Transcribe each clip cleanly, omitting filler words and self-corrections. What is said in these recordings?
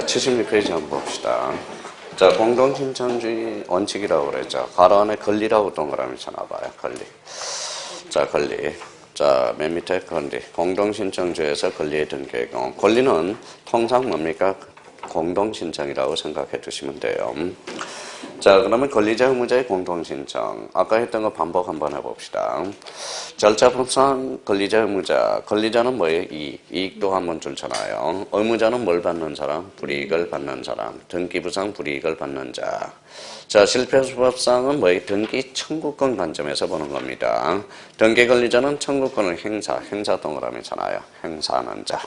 76페이지 한번 봅시다. 자, 공동신청주의 원칙이라고 그랬죠. 가로 안에 권리라고 동그라미 쳐놔봐요. 권리. 자, 권리. 자, 맨 밑에 권리. 공동신청주의에서 권리의 등기의 경우. 권리는 통상 뭡니까? 공동신청이라고 생각해 두시면 돼요. 자, 그러면 권리자 의무자의 공동신청. 아까 했던 거 반복 한번 해봅시다. 절차법상 권리자 의무자. 권리자는 뭐예요? 이익도 한번 줄잖아요. 의무자는 뭘 받는 사람? 불이익을 받는 사람. 등기부상 불이익을 받는 자. 자, 실패수법상은 뭐예요? 등기 청구권 관점에서 보는 겁니다. 등기 권리자는 청구권을 행사 동그라미잖아요. 행사하는 자.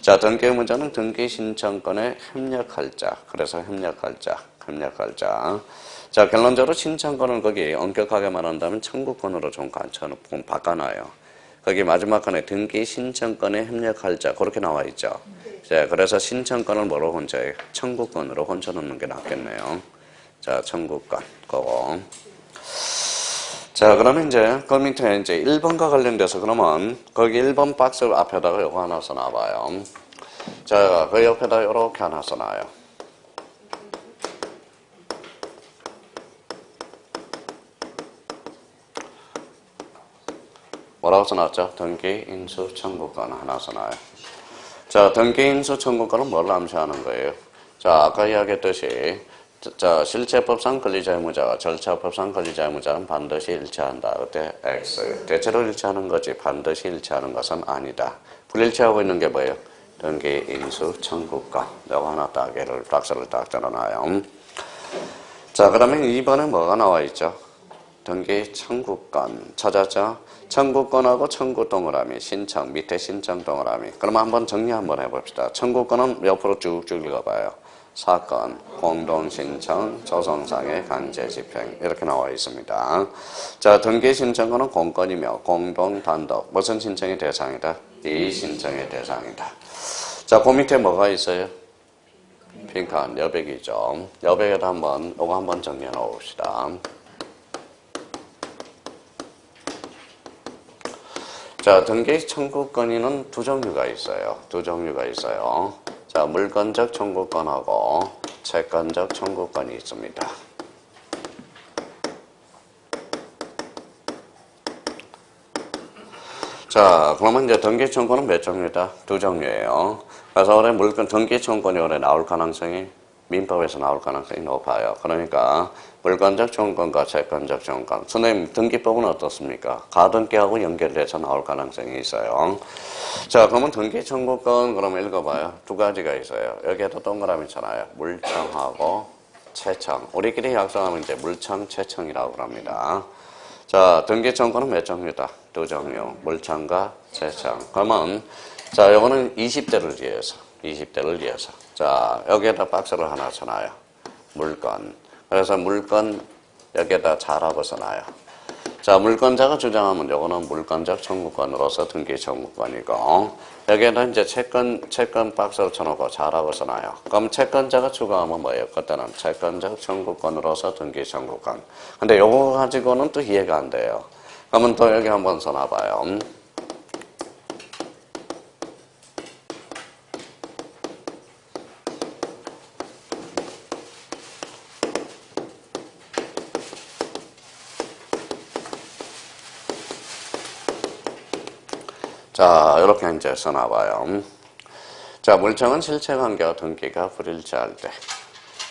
자, 등기 의무자는 등기 신청권에 협력할 자. 그래서 협력할 자. 자, 결론적으로 신청권을 거기 엄격하게 말한다면 청구권으로 좀 바꿔놔요. 거기 마지막 칸에 등기 신청권에 협력할 자 그렇게 나와 있죠. 자, 그래서 신청권을 뭐로 혼자해요? 청구권으로 혼쳐놓는 게 낫겠네요. 자, 청구권 그거. 자, 그러면 이제 그 밑에 이제 1번과 관련돼서 그러면 거기 1번 박스 앞에다가 요거 하나 써놔봐요. 자, 그 옆에다 요렇게 하나 써놔요. 뭐라고 써놨죠? 등기 인수 청구권 하나 써놔요. 자, 등기 인수 청구권은 뭘 암시하는 거예요? 자, 아까 이야기했듯이 자, 실체법상 권리자 의무자와 절차법상 권리자 의무자는 반드시 일치한다. 그때 X. 대체로 일치하는 거지 반드시 일치하는 것은 아니다. 불일치하고 있는 게 뭐예요? 등기 인수 청구권. 이거 하나 딱 얘를 박스를 딱 적어놔요. 자, 그러면 2번에 뭐가 나와 있죠? 등기 청구권 찾았죠? 청구권하고 청구 동그라미, 신청, 밑에 신청 동그라미. 그러면 한번 정리 한번 해봅시다. 청구권은 옆으로 쭉쭉 읽어봐요. 사건, 공동신청, 조성상의 강제집행 이렇게 나와 있습니다. 자, 등기신청권은 공건이며 공동단독 무슨 신청의 대상이다? 이 신청의 대상이다. 자, 그 밑에 뭐가 있어요? 빈칸, 여백이죠. 여백에다 한번 이거 한번 정리해 놓읍시다. 자, 등기 청구권에는 두 종류가 있어요. 자, 물권적 청구권하고 채권적 청구권이 있습니다. 자, 그러면 이제 등기 청구는 몇 종류다? 두 종류예요. 그래서 올해 물권 등기 청구권이 올해 나올 가능성이 민법에서 나올 가능성이 높아요. 그러니까 물권적 청구권과 채권적 청구권. 선생님 등기법은 어떻습니까? 가등기하고 연결돼서 나올 가능성이 있어요. 자, 그러면 등기 청구권 그러면 읽어봐요. 두 가지가 있어요. 여기에도 동그라미 있잖아요. 물청하고 채청. 우리끼리 약속하면 이제 물청, 채청이라고 합니다. 자, 등기 청구권은 몇 종류다? 두 종류. 물청과 채청. 그러면 자, 요거는 20대를 위해서. 자, 여기에다 박스를 하나 써놔요. 물건. 그래서 물건 여기에다 자라고 써놔요. 자, 물건자가 주장하면 요거는 물건적 청구권으로서 등기 청구권이고, 여기에다 이제 채권 박스를 쳐놓고 자라고 써놔요. 그럼 채권자가 추가하면 뭐예요? 그때는 채권적 청구권으로서 등기 청구권. 근데 요거 가지고는 또 이해가 안 돼요. 그러면 또 여기 한번 써놔봐요. 자, 이렇게 이제 써놔봐요. 자, 물청은 실체관계와 등기가 불일치할 때.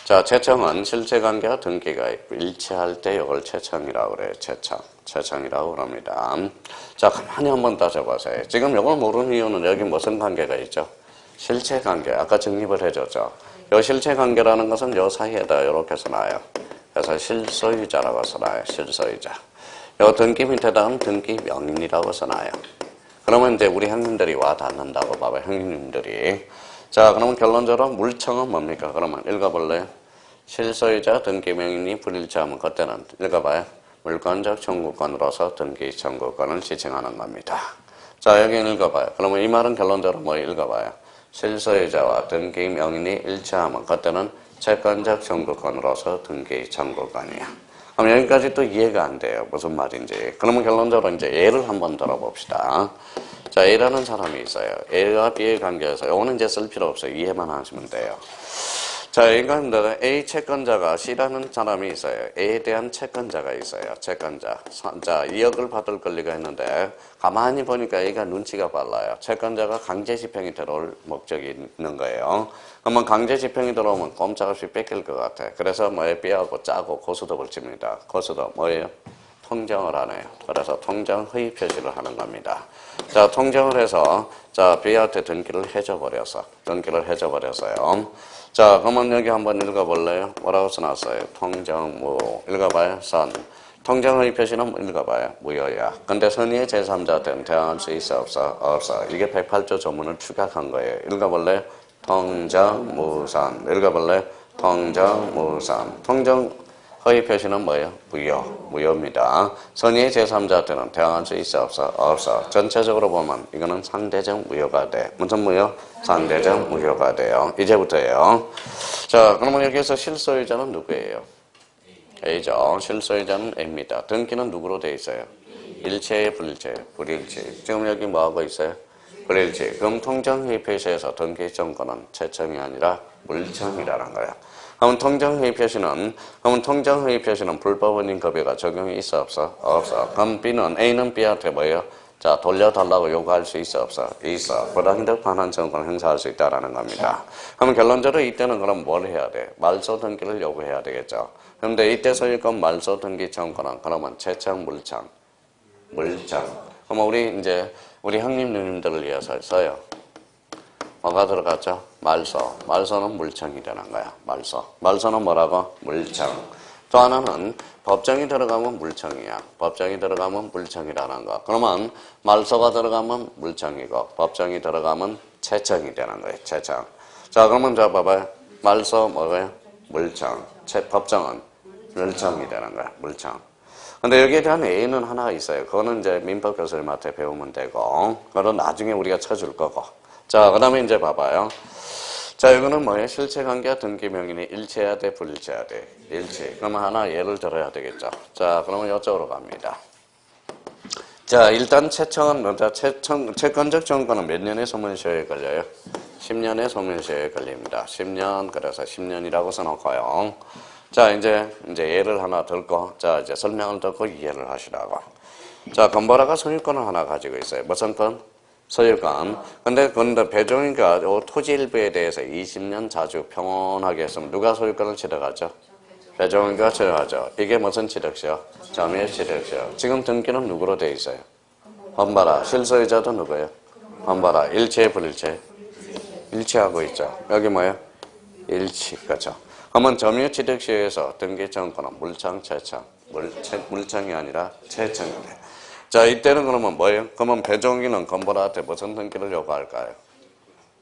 자, 채청은 실체관계와 등기가 일치할 때 이걸 채청이라고 그래요. 채청이라고 합니다. 자, 가만히 한번 따져보세요. 지금 이걸 모르는 이유는 여기 무슨 관계가 있죠? 실체관계. 아까 정립을 해줬죠. 이 실체관계라는 것은 이 사이에다 이렇게 써놔요. 그래서 실소유자라고 써놔요. 실소유자. 이 등기 밑에다는 등기 명인이라고 써놔요. 그러면 이제 우리 형님들이 와 닿는다고 봐봐요. 형님들이. 자, 그러면 결론적으로 물청은 뭡니까? 그러면 읽어볼래요? 실소유자 등기명인이 불일치하면 그때는 읽어봐요. 물권적 청구권으로서 등기 청구권을 지칭하는 겁니다. 자, 여기 읽어봐요. 그러면 이 말은 결론적으로 뭐 읽어봐요? 실소유자와 등기명인이 일치하면 그때는 채권적 청구권으로서 등기 청구권이야. 그럼 여기까지 또 이해가 안 돼요. 무슨 말인지. 그러면 결론적으로 이제 예를 한번 들어봅시다. 자, A라는 사람이 있어요. A와 B의 관계에서 요거는 이제 쓸 필요 없어요. 이해만 하시면 돼요. 자, 그러니까 A 채권자가 C라는 사람이 있어요. A에 대한 채권자가 있어요. 채권자. 자, 2억을 받을 권리가 있는데 가만히 보니까 A가 눈치가 빨라요. 채권자가 강제 집행이 들어올 목적이 있는 거예요. 그러면 강제 집행이 들어오면 꼼짝없이 뺏길 것 같아. 그래서 뭐에 B하고 짜고 고스톱을 칩니다. 고스톱 뭐예요? 통정을 하네요. 그래서 통정 허위 표시를 하는 겁니다. 자, 통정을 해서 자, B한테 등기를 해줘버렸어요. 자, 그러면 여기 한번 읽어볼래요? 뭐라고 써놨어요? 통정무. 읽어봐요. 선. 통정의 표시는 읽어봐요. 무효야. 근데 선의의 제3자한테는 대항할 수 있어? 없어? 없어. 이게 108조 조문을 추격한 거예요. 읽어볼래요? 통정무선. 읽어볼래요? 통정무선. 통정 허위 표시는 뭐예요? 무효입니다. 선의의 제3자한테는 대항할 수 있어? 없어? 없어. 전체적으로 보면 이거는 상대적 무효가 돼. 무슨 무효? 상대적 무효가 돼요. 이제부터예요. 자, 그러면 여기서 실소유자는 누구예요? A죠. 실소유자는 A입니다. 등기는 누구로 돼 있어요? 일체의 불일체, 불일체. 지금 여기 뭐하고 있어요? 불일체. 그럼 통정허위 표시에서 등기 정권은 채청이 아니라 물청이라는 거예요. 그럼 통정허위 표시는 불법원인 급여가 적용이 있어? 없어? 없어. 그럼 A는 B한테 뭐예요? 자, 돌려달라고 요구할 수 있어? 없어? 있어. 부당이득 반환 청구를 행사할 수 있다라는 겁니다. 그럼 결론적으로 이때는 그럼 뭘 해야 돼? 말소 등기를 요구해야 되겠죠. 그런데 이때 소유권 말소 등기 청구는 그러면 채청, 물청. 그럼 우리 형님 누님들을 위해서 써요. 뭐가 들어갔죠? 말소는 물청이 되는 거야. 말소는 뭐라고? 물청. 또 하나는 법정이 들어가면 물청이야. 법정이 들어가면 물청이라는 거. 그러면 말소가 들어가면 물청이고 법정이 들어가면 채청이 되는 거예요. 채청. 자, 그러면 자 봐봐요. 말소 뭐예요? 물청. 법정은 물청이 되는 거야. 물청. 근데 여기에 대한 A는 하나가 있어요. 그거는 이제 민법 교수님한테 배우면 되고 그건 나중에 우리가 쳐줄 거고. 자, 그 다음에 이제 봐봐요. 자, 이거는 뭐예요? 실체관계와 등기명인이 일체해야 돼? 불일체해야 돼? 일체. 그러면 하나 예를 들어야 되겠죠. 자, 그러면 이쪽으로 갑니다. 자, 일단 채권적 정권은 몇 년의 소멸시효에 걸려요? 10년의 소멸시효에 걸립니다. 10년, 그래서 10년이라고 써놓고요. 자, 이제 예를 하나 들고, 자, 이제 설명을 듣고 이해를 하시라고. 자, 건보라가 소유권을 하나 가지고 있어요. 무슨 건? 소유권. 근데 배종이가 토지 일부에 대해서 20년 자주 평온하게 했으면 누가 소유권을 취득하죠? 배종이가 취득하죠. 이게 무슨 취득시효? 점유의 취득시효. 지금 등기는 누구로 돼 있어요? 건보라. 실소유자도 누구예요? 건보라. 일체, 불일체? 일치하고 있죠. 여기 뭐예요? 일치. 그렇죠. 그러면 점유 취득시효에서 등기 정권은 물청, 채청. 물청이 아니라 채청이에요. 자, 이때는 그러면 뭐예요? 그러면 배종이는 건보라한테 무슨 등기를 요구할까요?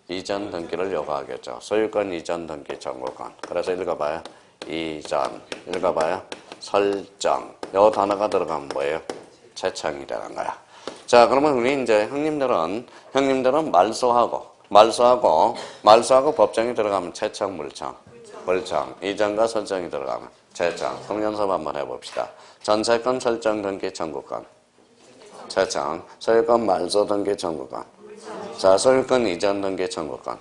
이전 등기를 요구하겠죠. 소유권 이전 등기 청구권. 그래서 읽어봐요. 이전. 읽어봐요. 설정. 요 단어가 들어가면 뭐예요? 채청이 되는 거야. 자, 그러면 우리 이제 형님들은 말소하고 법정이 들어가면 채청, 물청. 이전과 설정이 들어가면 채청. 그럼 연습 한번 해봅시다. 전세권 설정 등기 청구권. 채청. 소유권 말소 등기 청구권. 자, 소유권 이전 등기 청구권.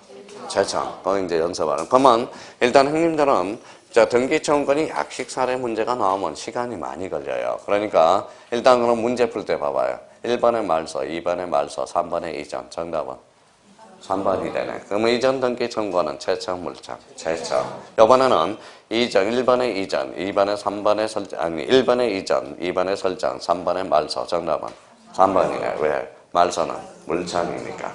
채청. 그거 이제 연습하는. 그러면 일단 형님들은 자, 등기 청구권이 약식 사례 문제가 나오면 시간이 많이 걸려요. 그러니까 일단 그럼 문제 풀 때 봐봐요. 1번에 말소, 2번에 말소, 3번에 이전. 정답은 3번이 되네. 그러면 이전 등기 청구권은 채청, 물청. 채청. 이번에는 이전, 1번에 이전, 2번에 3번에 설정, 아니 1번에 이전, 2번에 설정, 3번에 말소. 정답은 3번이네. 왜? 말소는 물청이니까.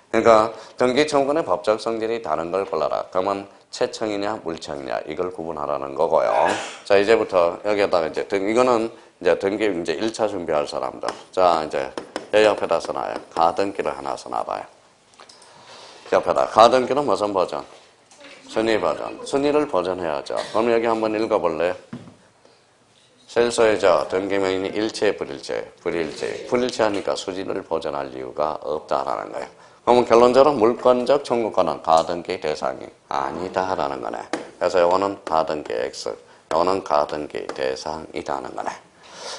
그러니까 등기 청구권의 법적 성질이 다른 걸 골라라. 그러면 채청이냐 물청이냐 이걸 구분하라는 거고요. 자, 이제부터 여기에다가 이제 이거는 이제 등기 이제 1차 준비할 사람들. 자, 이제 여기 옆에다 써놔요. 가등기를 하나 써놔봐요. 옆에다 가등기는 무슨 버전? 순위 버전. 순위를 버전해야죠. 그럼 여기 한번 읽어볼래요? 실소유자 등기명인이 일체, 불일체 하니까 수지를 보전할 이유가 없다라는 거예요. 그러면 결론적으로 물권적 청구권은 가등기 대상이 아니다라는 거네. 그래서 요거는 가등기 X, 요거는 가등기 대상이다는 거네.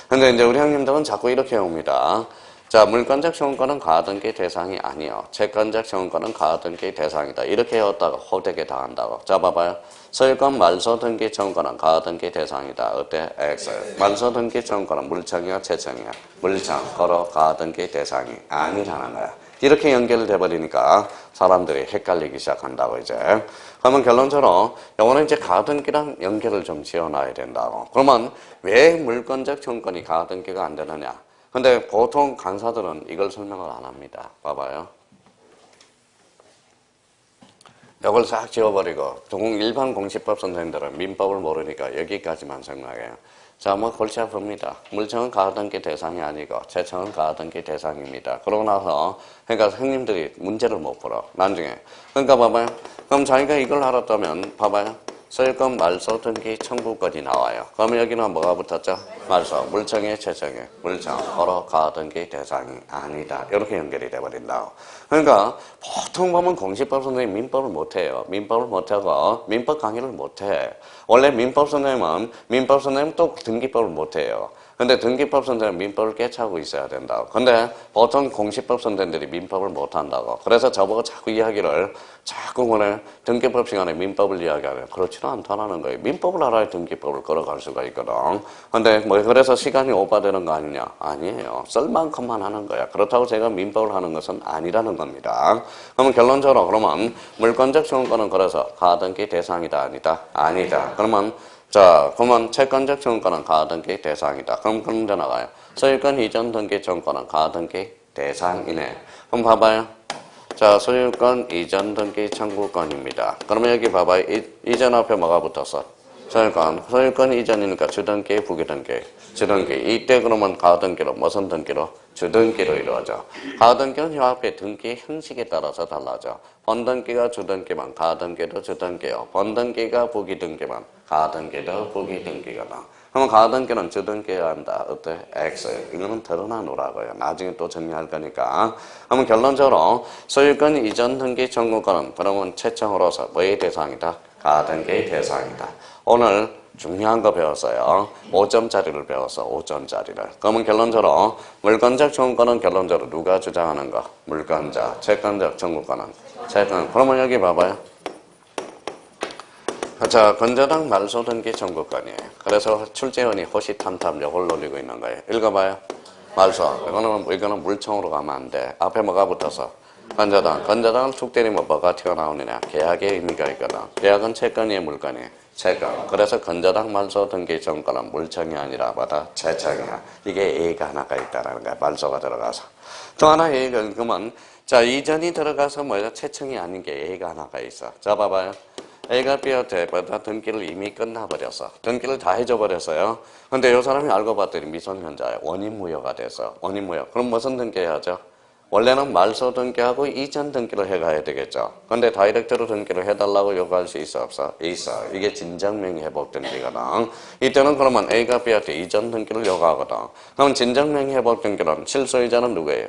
근데 이제 우리 형님들은 자꾸 이렇게 옵니다. 자, 물권적 청구권은 가등기 대상이 아니요. 채권적 청구권은 가등기 대상이다. 이렇게 해왔다가 호되게 당한다고. 자, 봐봐요. 소유권 말소 등기 청구권은 가등기 대상이다. 어때? X. 말소 등기 청구권은 물청이야, 채청이야? 물청. 걸어 가등기 대상이 아니라는 거야. 이렇게 연결돼 버리니까 사람들이 헷갈리기 시작한다고 이제. 그러면 결론적으로 이거는 이제 가등기랑 연결을 좀 지어놔야 된다고. 그러면 왜 물권적 청구권이 가등기가 안 되느냐? 근데 보통 강사들은 이걸 설명을 안 합니다. 봐봐요. 이걸 싹 지워버리고 일반 공시법 선생님들은 민법을 모르니까 여기까지만 설명해요. 자, 뭐 골치 아픕니다. 물청은 가등기 대상이 아니고 채청은 가등기 대상입니다. 그러고 나서 그러니까 형님들이 문제를 못 풀어. 나중에. 그러니까 봐봐요. 그럼 자기가 이걸 알았다면 봐봐요. 소유권 말소 등기 청구권이 나와요. 그러면 여기는 뭐가 붙었죠? 말소, 물청의 채청의 물청, 서로 가등기 대상이 아니다. 이렇게 연결이 돼버린다. 그러니까 보통 보면 공시법 선생님 민법을 못해요. 민법을 못하고 민법 강의를 못해. 원래 민법 선생님은 또 등기법을 못해요. 근데 등기법 선생님은 민법을 깨차고 있어야 된다고. 근데 보통 공시법 선생님들이 민법을 못한다고. 그래서 저보고 자꾸 이야기를 자꾸 그래 등기법 시간에 민법을 이야기하면 그렇지는 않다는 거예요. 민법을 알아야 등기법을 걸어갈 수가 있거든. 근데 뭐 그래서 시간이 오버되는 거 아니냐? 아니에요. 쓸 만큼만 하는 거야. 그렇다고 제가 민법을 하는 것은 아니라는 겁니다. 그러면 결론적으로 그러면 물권적 청구권은 그래서 가등기 대상이다 아니다? 아니다. 그러면 채권적 청구권은 가등기 대상이다. 그럼 문제 나가요. 소유권 이전 등기 청구권은 가등기 대상이네. 그럼 봐봐요. 자, 소유권 이전 등기 청구권입니다. 그러면 여기 봐봐요. 이전 앞에 뭐가 붙었어? 소유권 이전이니까 주등기, 부기등기, 주등기. 이때 그러면 가등기로 무슨 등기로? 주등기로 이루어져. 가등기는 이 앞에 등기 형식에 따라서 달라져. 본등기가 주등기만 가등기도 주등기요. 본등기가 부기등기만 가등기도 부기등기거든. 그러면 가등기는 주등기여야 한다. 어때? X. 이거는 드러나 놓으라고요. 나중에 또 정리할 거니까. 그러면 결론적으로 소유권 이전 등기 청구권은 그러면 채청으로서 뭐의 대상이다? 가등기의 대상이다. 오늘 중요한 거 배웠어요. 5점짜리를 배웠어. 5점짜리를. 그러면 결론적으로 물권적 청구권은 결론적으로 누가 주장하는 거? 물권자. 채권적 청구권은 채권. 그러면 여기 봐봐요. 자, 건저당 말소 등기 청구권이에요. 그래서 출제원이 호시탐탐 요걸 노리고 있는 거예요. 읽어봐요. 말소. 이거는 물청으로 가면 안 돼. 앞에 뭐가 붙어서? 건저당을 툭 때리면 뭐가 튀어나오느냐? 계약의 의미가 있거든. 계약은 채권이에요, 물건이에요? 채권. 그래서 건저당 말소 등기 청구권은 물청이 아니라 뭐다? 채청이야. 이게 A가 하나가 있다라는 거야. 말소가 들어가서. 또 하나 A가 그러면 자, 이전이 들어가서 뭐야? 채청이 아닌 게 A가 하나가 있어. 자, 봐봐요. A가 B한테 등기를 이미 끝나버렸어. 등기를 다 해줘버렸어요. 근데 이 사람이 알고 봤더니 미성년자예요. 원인무효가 됐어. 원인무효. 그럼 무슨 등기 해야죠? 원래는 말소 등기하고 이전 등기를 해가야 되겠죠. 근데 다이렉트로 등기를 해달라고 요구할 수 있어 없어? 있어. 이게 진정명의 회복 등기거든. 이때는 그러면 A가 B한테 이전 등기를 요구하거든. 그럼 진정명의 회복 등기는 실소유자는 누구예요?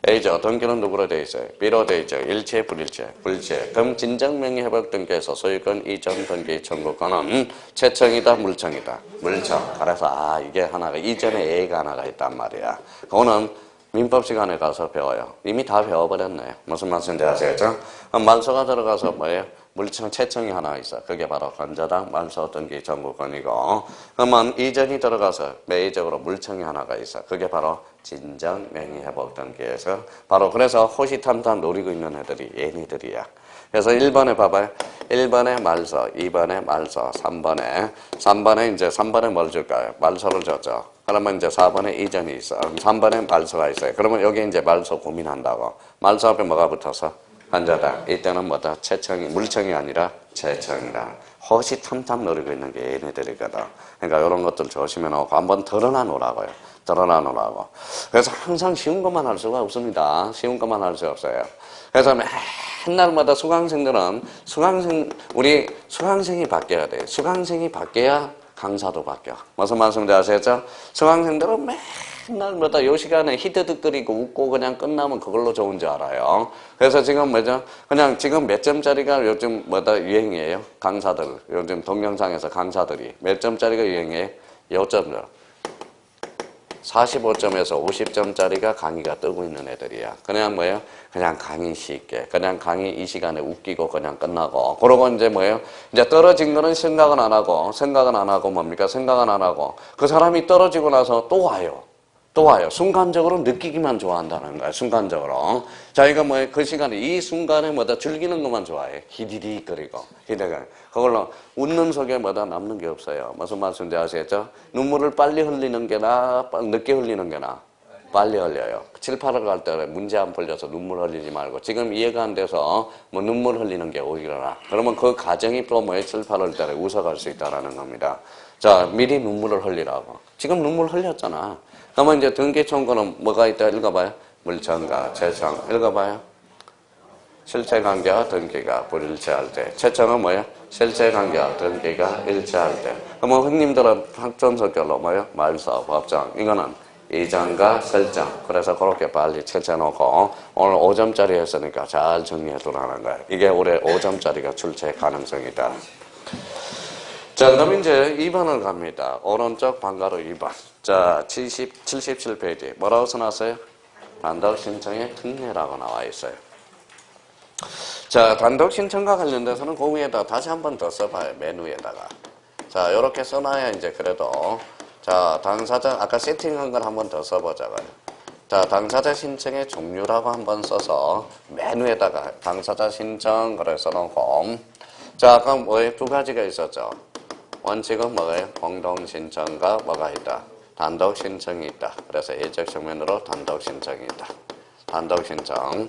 A죠. 등기는 누구로 되어 있어요? B로 되어 있죠. 일체, 불일체, 불체. 그럼 진정명의 회복 등기에서 소유권 이전 등기 청구권은 채청이다, 물청이다. 물청. 그래서 이게 하나가 이전에 A가 하나가 있단 말이야. 그거는 민법 시간에 가서 배워요. 이미 다 배워버렸네. 무슨 말씀인지 아시겠죠? 말소가 들어가서 뭐예요? 물청, 채청이 하나 있어. 그게 바로 건저당 말소 등기 청구권이고, 그러면 이전이 들어가서 매의적으로 물청이 하나가 있어. 그게 바로 진정 명의 회복 등기에서 바로 그래서 호시탐탐 노리고 있는 애들이 얘네들이야. 그래서 1번에 봐봐요. 1번에 말소, 2번에 말소, 3번에 이제 3번에 뭘 줄까요? 말소를 줬죠. 그러면 이제 4번에 이전이 있어. 3번에 말소가 있어요. 그러면 여기 이제 말소 고민한다고. 말소 앞에 뭐가 붙어서? 건저당. 이때는 뭐다? 채청이, 물청이 아니라 채청이다. 호시탐탐 노리고 있는 게 얘네들이거든. 그러니까 이런 것들 조심해놓고 한번 드러나 놓으라고요. 드러나 놓으라고. 그래서 항상 쉬운 것만 할 수가 없습니다. 쉬운 것만 할 수 없어요. 그래서 맨날마다 우리 수강생이 바뀌어야 돼요. 수강생이 바뀌어야 강사도 바뀌어. 무슨 말씀인지 아시겠죠? 수강생들은 맨날마다 이 시간에 히드득거리고 웃고 그냥 끝나면 그걸로 좋은 줄 알아요. 그래서 지금 뭐죠? 그냥 지금 몇 점짜리가 요즘 유행이에요? 강사들. 요즘 동영상에서 강사들이 몇 점짜리가 유행이에요? 요점들. 45점에서 50점짜리가 강의가 뜨고 있는 애들이야. 그냥 뭐예요? 그냥 강의 쉽게. 그냥 강의 이 시간에 웃기고 그냥 끝나고. 그러고 이제 뭐예요? 이제 떨어진 거는 생각은 안 하고 뭡니까? 생각은 안 하고. 그 사람이 떨어지고 나서 또 와요. 또 와요. 순간적으로 느끼기만 좋아한다는 거야. 순간적으로. 자기가 뭐 그 시간에 이 순간에 뭐다 즐기는 것만 좋아해. 히디디거리고. 그걸로 웃는 속에 뭐다 남는 게 없어요. 무슨 말씀인지 아시겠죠? 눈물을 빨리 흘리는 게 나, 늦게 흘리는 게 나. 빨리 흘려요. 칠파를 갈 때 문제 안 풀려서 눈물 흘리지 말고 지금 이해가 안 돼서 뭐 눈물 흘리는 게 오히려 나. 그러면 그 과정이 또 뭐에 칠파를 때 웃어갈 수 있다라는 겁니다. 자, 미리 눈물을 흘리라고. 지금 눈물 흘렸잖아. 그러면 이제 등기청구는 뭐가 있다? 읽어봐요. 물청과 채청. 읽어봐요. 실체관계와 등기가 불일치할 때. 채청은 뭐야? 실체관계와 등기가 일치할 때. 그러면 형님들은 학전석결로 뭐야? 말서, 법정. 이거는 이전과 설정. 그래서 그렇게 빨리 채쳐놓고 오늘 5점짜리 했으니까 잘 정리해 두라는 거야. 이게 올해 5점짜리가 출제 가능성이다. 자, 그럼 이제 2번을 갑니다. 오른쪽 방가로 2번. 자, 77페이지. 뭐라고 써놨어요? 단독 신청의 특례라고 나와 있어요. 자, 단독 신청과 관련돼서는 그 위에다 다시 한 번 더 써봐요. 메뉴에다가. 자, 이렇게 써놔야 이제 그래도. 자, 당사자, 아까 세팅한 걸 한 번 더 써보자고요. 자, 당사자 신청의 종류라고 한 번 써서 메뉴에다가 당사자 신청 그래서 놓고. 자, 아까 뭐에 두 가지가 있었죠. 원칙은 뭐예요? 공동 신청과 뭐가 있다? 단독 신청이 있다. 그래서 예적 측면으로 단독 신청이 있다. 단독 신청.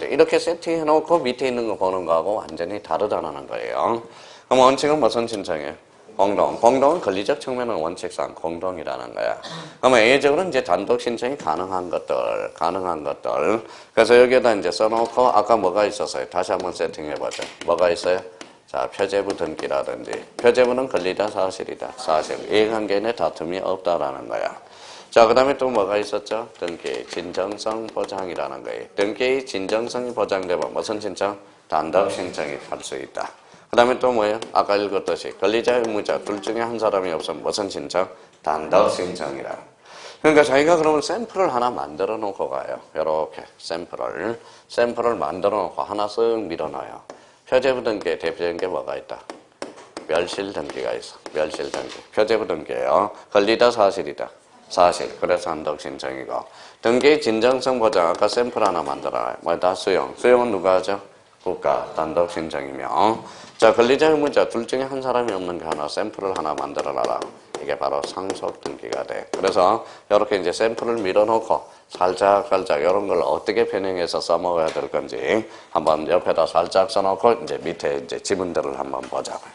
이렇게 세팅해 놓고 밑에 있는 거 보는 거하고 완전히 다르다는 거예요. 그럼 원칙은 무슨 신청이에요? 공동은 권리적 측면은 원칙상 공동이라는 거야. 그러면 예적으로는 이제 단독 신청이 가능한 것들. 그래서 여기에다 이제 써놓고 아까 뭐가 있었어요? 다시 한번 세팅해 보죠. 뭐가 있어요? 자, 표제부 등기라든지. 표제부는 권리다, 사실이다. 사실. 이해관계 내 다툼이 없다라는 거야. 자, 그 다음에 또 뭐가 있었죠? 등기, 진정성 보장이라는 거예요. 등기의 진정성이 보장되면 무슨 신청? 단독 신청이 할 수 있다. 그 다음에 또 뭐예요? 아까 읽었듯이 권리자, 의무자 둘 중에 한 사람이 없으면 무슨 신청? 단독 신청이라. 그러니까 자기가 그러면 샘플을 하나 만들어 놓고 가요. 이렇게 샘플을 만들어 놓고 하나 쓱 밀어놔요. 표제부 등기에 대표적인 게 뭐가 있다? 멸실 등기가 있어. 멸실 등기. 표제부 등기예요. 권리다, 사실이다. 사실. 그래서 단독 신청이고. 등기의 진정성 보장. 아까 샘플 하나 만들어놔요. 뭐다? 수용. 수용은 누가 하죠? 국가. 단독 신청이며. 자, 권리자, 의무자 둘 중에 한 사람이 없는 게 하나 샘플을 하나 만들어놔라. 이게 바로 상속 등기가 돼. 그래서 이렇게 이제 샘플을 밀어놓고 살짝 이런 걸 어떻게 변형해서 써먹어야 될 건지 한번 옆에다 살짝 써놓고 이제 밑에 이제 지문들을 한번 보자고요.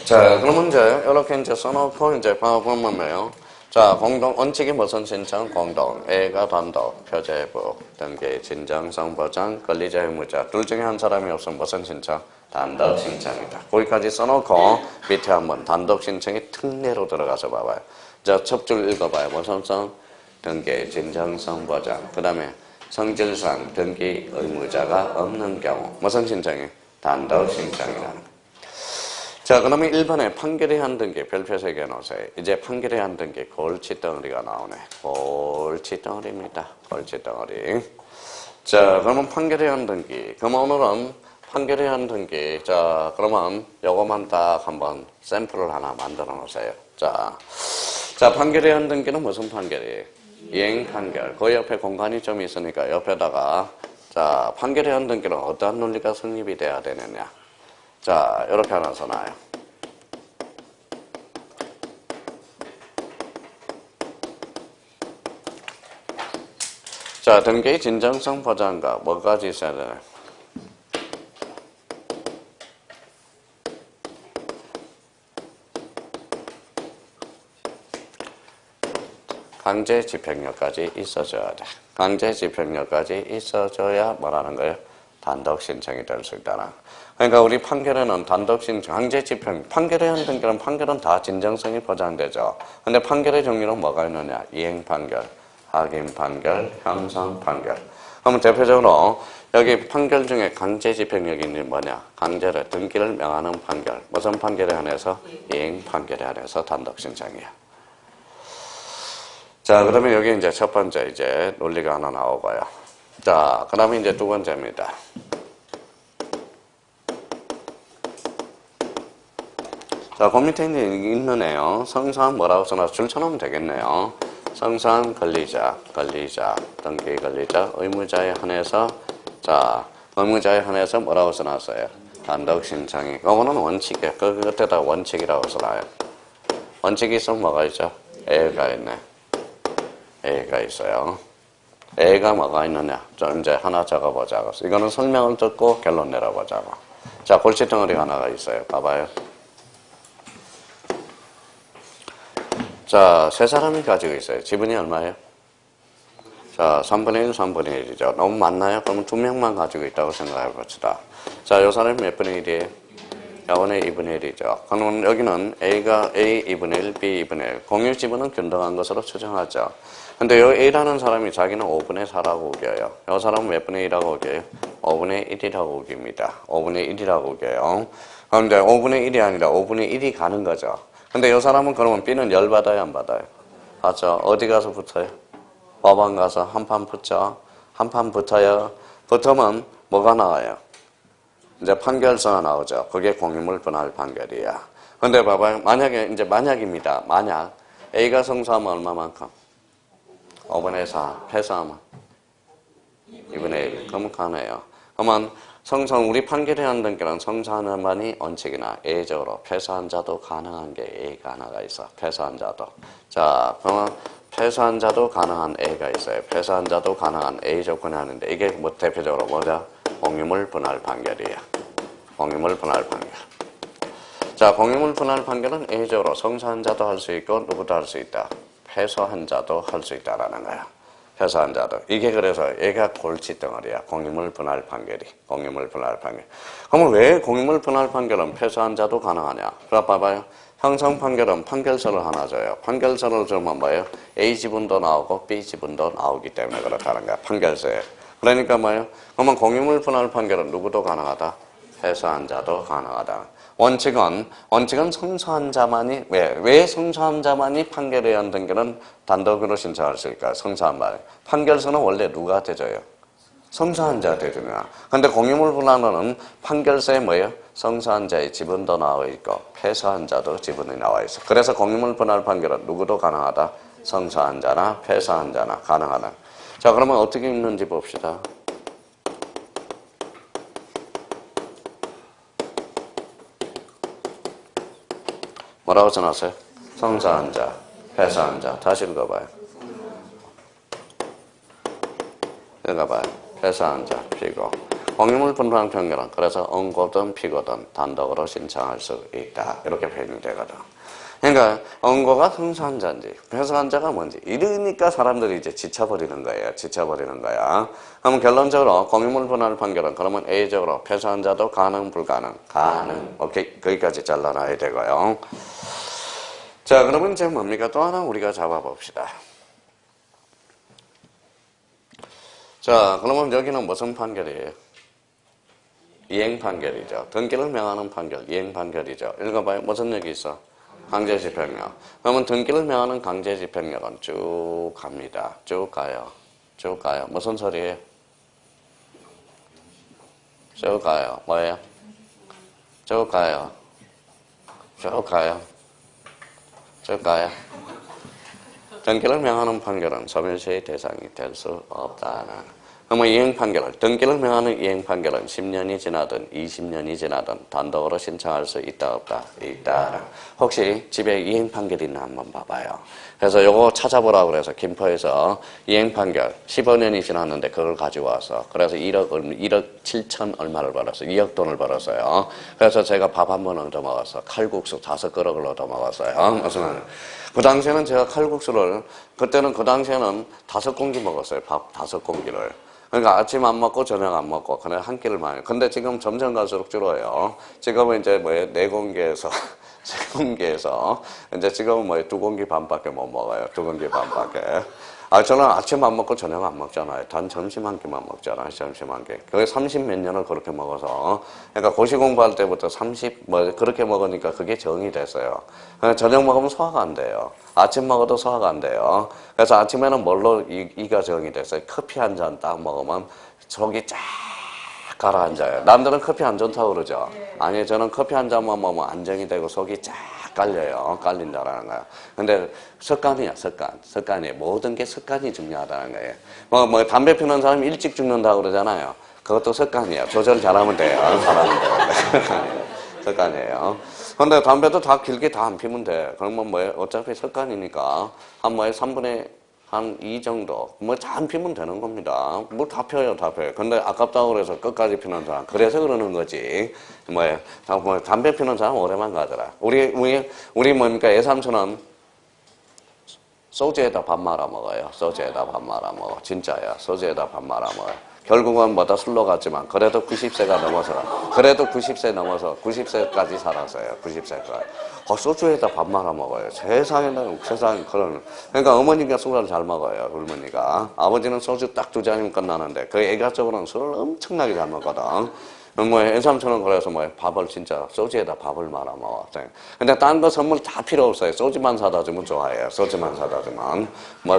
자, 그러면 이제 이렇게 이제 써놓고 이제 보면 뭐예요? 자, 원칙이 무슨 신청? 공동. A가 단독, 표제부, 등기, 진정성 보장, 권리자, 의무자 둘 중에 한 사람이 없으면 무슨 신청? 단독 신청이다. 거기까지 써놓고 밑에 한번 단독 신청이 특례로 들어가서 봐봐요. 자, 첫 줄 읽어봐요. 무슨 성? 등기, 진정성 보장. 그 다음에 성질상 등기 의무자가 없는 경우 무슨 신청이? 단독 신청이다. 자, 그러면 1번에 판결에 한 등기 별표 3개 넣으세요. 이제 판결에 한 등기 골칫덩어리가 나오네. 골칫덩어리입니다. 골칫덩어리. 자, 그러면 판결에 한 등기. 그럼 오늘은 판결에 한 등기. 자, 그러면 요거만 딱 한번 샘플을 하나 만들어 놓으세요. 자, 판결에 한 등기는 무슨 판결이에요? 이행 판결. 그 옆에 공간이 좀 있으니까 옆에다가 자, 판결에 한 등기는 어떠한 논리가 성립이 돼야 되느냐? 자, 이렇게 하나 써놔요. 자, 등기의 진정성 보장과 뭐까지 있어야 되나요? 강제 집행력까지 있어줘야 돼. 강제 집행력까지 있어줘야 뭐라는 거예요? 단독 신청이 될 수 있다나. 그러니까 우리 판결에는 단독 신청, 강제 집행, 판결에 한 등기는 판결은 다 진정성이 보장되죠. 근데 판결의 종류는 뭐가 있느냐? 이행 판결, 확인 판결, 형성 판결. 그러면 대표적으로 여기 판결 중에 강제 집행력이 있는 뭐냐? 강제를 등기를 명하는 판결. 무슨 판결에 한해서? 이행 판결에 한해서 단독 신청이야. 자, 그러면 여기 이제 첫 번째 이제 논리가 하나 나오고요. 자, 그 다음에 이제 두 번째입니다. 자, 그 밑에 있는 애요. 성사한 뭐라고 써놔서 줄쳐놓으면 되겠네요. 성사한 권리자, 등기 권리자, 의무자에 한해서, 자, 의무자에 한해서 뭐라고 써놨어요? 단독 신청이. 그거는 원칙이에요. 그 끝에다 원칙이라고 써놔요. 원칙이 있으면 뭐가 있죠? A가 있네. A가 있어요. A가 뭐가 있느냐? 좀 이제 하나 적어보자고. 이거는 설명을 듣고 결론 내려보자고. 자, 골칫덩어리가 하나가 있어요. 봐봐요. 자, 세 사람이 가지고 있어요. 지분이 얼마예요? 자, 3분의 1, 3분의 1이죠. 너무 많나요? 그러면 두 명만 가지고 있다고 생각해 봅시다. 자, 요 사람이 몇 분의 1이에요? 야원의 2분의 1이죠. 그러면 여기는 A가 A 2분의 1, B 2분의 1. 공유 지분은 균등한 것으로 추정하죠. 근데 요 A라는 사람이 자기는 5분의 4라고 우겨요. 요 사람은 몇 분의 1이라고 우겨요? 5분의 1이라고 우깁니다. 5분의 1이라고 우겨요. 그런데 5분의 1이 아니라 5분의 1이 가는 거죠. 근데 요 사람은 그러면 B는 열 받아요, 안 받아요? 맞죠? 어디 가서 붙어요? 법원 가서 한 판 붙죠? 한 판 붙어요. 붙으면 뭐가 나와요? 이제 판결서가 나오죠. 그게 공유물 분할 판결이야. 근데 봐봐요. 만약에, 이제 만약입니다. 만약 A가 성사하면 얼마만큼? 5분의 4. 패소하면 2분의 1. 그러면 가네요. 그러면 우리 판결해야 하는 게는 성사하는 만이 원칙이나 A적으로 패소한 자도 가능한 게 A가 하나가 있어. 패소한 자도. 자, 그러면 패소한 자도 가능한 A가 있어요. 패소한 자도 가능한 A 조건이 하는데 이게 뭐 대표적으로 뭐죠? 공유물 분할 판결이에요. 공유물 분할 판결. 자, 공유물 분할 판결은 A적으로 성사한 자도 할 수 있고 누구도 할 수 있다. 패소한 자도 할 수 있다라는 거야. 패소한 자도. 이게 그래서 얘가 골칫덩어리야. 공유물 분할 판결이. 공유물 분할 판결. 그러면 왜 공유물 분할 판결은 패소한 자도 가능하냐? 그럼 봐봐요. 형성 판결은 판결서를 하나 줘요. 판결서를 주면 뭐예요? A 지분도 나오고 B 지분도 나오기 때문에 그렇다는 거야. 판결서에. 그러니까 뭐예요? 그러면 공유물 분할 판결은 누구도 가능하다? 패소한 자도 가능하다. 원칙은 성소한 자만이, 왜 성소한 자만이 판결에 의한 등기는 단독으로 신청할 수 있을까? 성소한 말. 판결서는 원래 누가 대줘요? 성소한 자 대주냐. 근데 공유물 분할은 판결서에 뭐예요? 성소한 자의 지분도 나와 있고, 패소한 자도 지분이 나와 있어. 그래서 공유물 분할 판결은 누구도 가능하다? 성소한 자나 패소한 자나 가능하다. 자, 그러면 어떻게 읽는지 봅시다. 뭐라고 써놨어요? 성사한 자, 패소한 자. 다시 읽어봐요. 읽어봐요. 패소한 자, 피고. 공유물 분할 판결은 그래서 응고든 피고든 단독으로 신청할 수 있다. 이렇게 표현이 되거든. 그러니까 응고가 성사한 자인지 패소한 자가 뭔지 이러니까 사람들이 이제 지쳐버리는 거예요. 지쳐버리는 거야. 그럼 결론적으로 공유물 분할 판결은 그러면 A적으로 패소한 자도 가능, 불가능? 가능. 오케이. 거기까지 잘라놔야 되고요. 자, 그러면 이제 뭡니까? 또 하나 우리가 잡아봅시다. 자, 그러면 여기는 무슨 판결이에요? 이행 판결이죠. 등기를 명하는 판결, 이행 판결이죠. 읽어봐요. 무슨 얘기 있어? 강제집행력. 그러면 등기를 명하는 강제집행력은 쭉 갑니다. 쭉 가요. 쭉 가요. 무슨 소리예요? 쭉 가요. 뭐예요? 쭉 가요. 쭉 가요. 쭉 가요. 등기를 명하는 판결은 소멸시의 대상이 될 수 없다는. 그러면 이행 판결을, 등기를 명하는 이행 판결은 10년이 지나든 20년이 지나든 단독으로 신청할 수 있다, 없다? 있다. 혹시 집에 이행 판결이 있나 한번 봐봐요. 그래서 요거 찾아보라고 그래서 김포에서 이행 판결 15년이 지났는데 그걸 가지고 와서 그래서 1억 7천 얼마를 벌었어요. 2억 돈을 벌었어요. 그래서 제가 밥 한 번 얻어 먹었어. 칼국수 5그릇을 얻어 먹었어요. 무슨 그 당시에는 제가 칼국수를 그때는 그 당시에는 5공기 먹었어요. 밥 5공기를. 그러니까 아침 안 먹고 저녁 안 먹고 그냥 한 끼를 많이. 근데 지금 점점 갈수록 줄어요. 지금은 이제 뭐예요? 4공기에서 3공기에서 이제 지금은 뭐예요? 2공기 반밖에 못 먹어요. 2공기 반밖에. 저는 아침 안 먹고 저녁 안 먹잖아요. 단 점심 한 끼만 먹잖아요. 점심 한 끼. 그게 30 몇 년을 그렇게 먹어서. 그러니까 고시 공부할 때부터 30, 그렇게 먹으니까 그게 정이 됐어요. 저녁 먹으면 소화가 안 돼요. 아침 먹어도 소화가 안 돼요. 그래서 아침에는 뭘로 이가 정이 됐어요. 커피 한 잔 딱 먹으면 속이 쫙 가라앉아요. 남들은 커피 안 좋다고 그러죠. 아니, 저는 커피 한 잔만 먹으면 안정이 되고 속이 쫙 깔려요. 깔린다라는 거야. 근데 습관이야, 습관. 습관이. 모든 게 습관이 중요하다는 거예요. 담배 피우는 사람이 일찍 죽는다고 그러잖아요. 그것도 습관이에요. 조절 잘하면 돼요. 잘하면 돼요. 습관이에요. 근데 담배도 다 길게 다 안 피면 돼. 그러면 어차피 습관이니까 한 3분의 한 2 정도. 잘 피면 되는 겁니다. 다 펴요, 다 펴요. 근데 아깝다고 그래서 끝까지 피는 사람. 그래서 그러는 거지. 담배 피는 사람 오래만 가더라. 우리 뭡니까, 애삼촌은 소주에다 밥 말아 먹어요. 소주에다 밥 말아 먹어. 진짜야. 소주에다 밥 말아 먹어요. 결국은 술로 갔지만, 그래도 90세가 넘어서, 90세까지 살았어요. 90세까지. 소주에다 밥 말아 먹어요. 세상에 그런. 그러니까 어머니가 술을 잘 먹어요. 어머니가. 아버지는 소주 딱 2잔이면 끝나는데, 그 애가적으로는 술을 엄청나게 잘 먹거든. 애삼촌은 그래서 밥을 진짜 소주에다 밥을 말아 먹어. 근데 딴 거 선물 다 필요 없어요. 소주만 사다 주면 좋아해요. 소주만 사다 주면.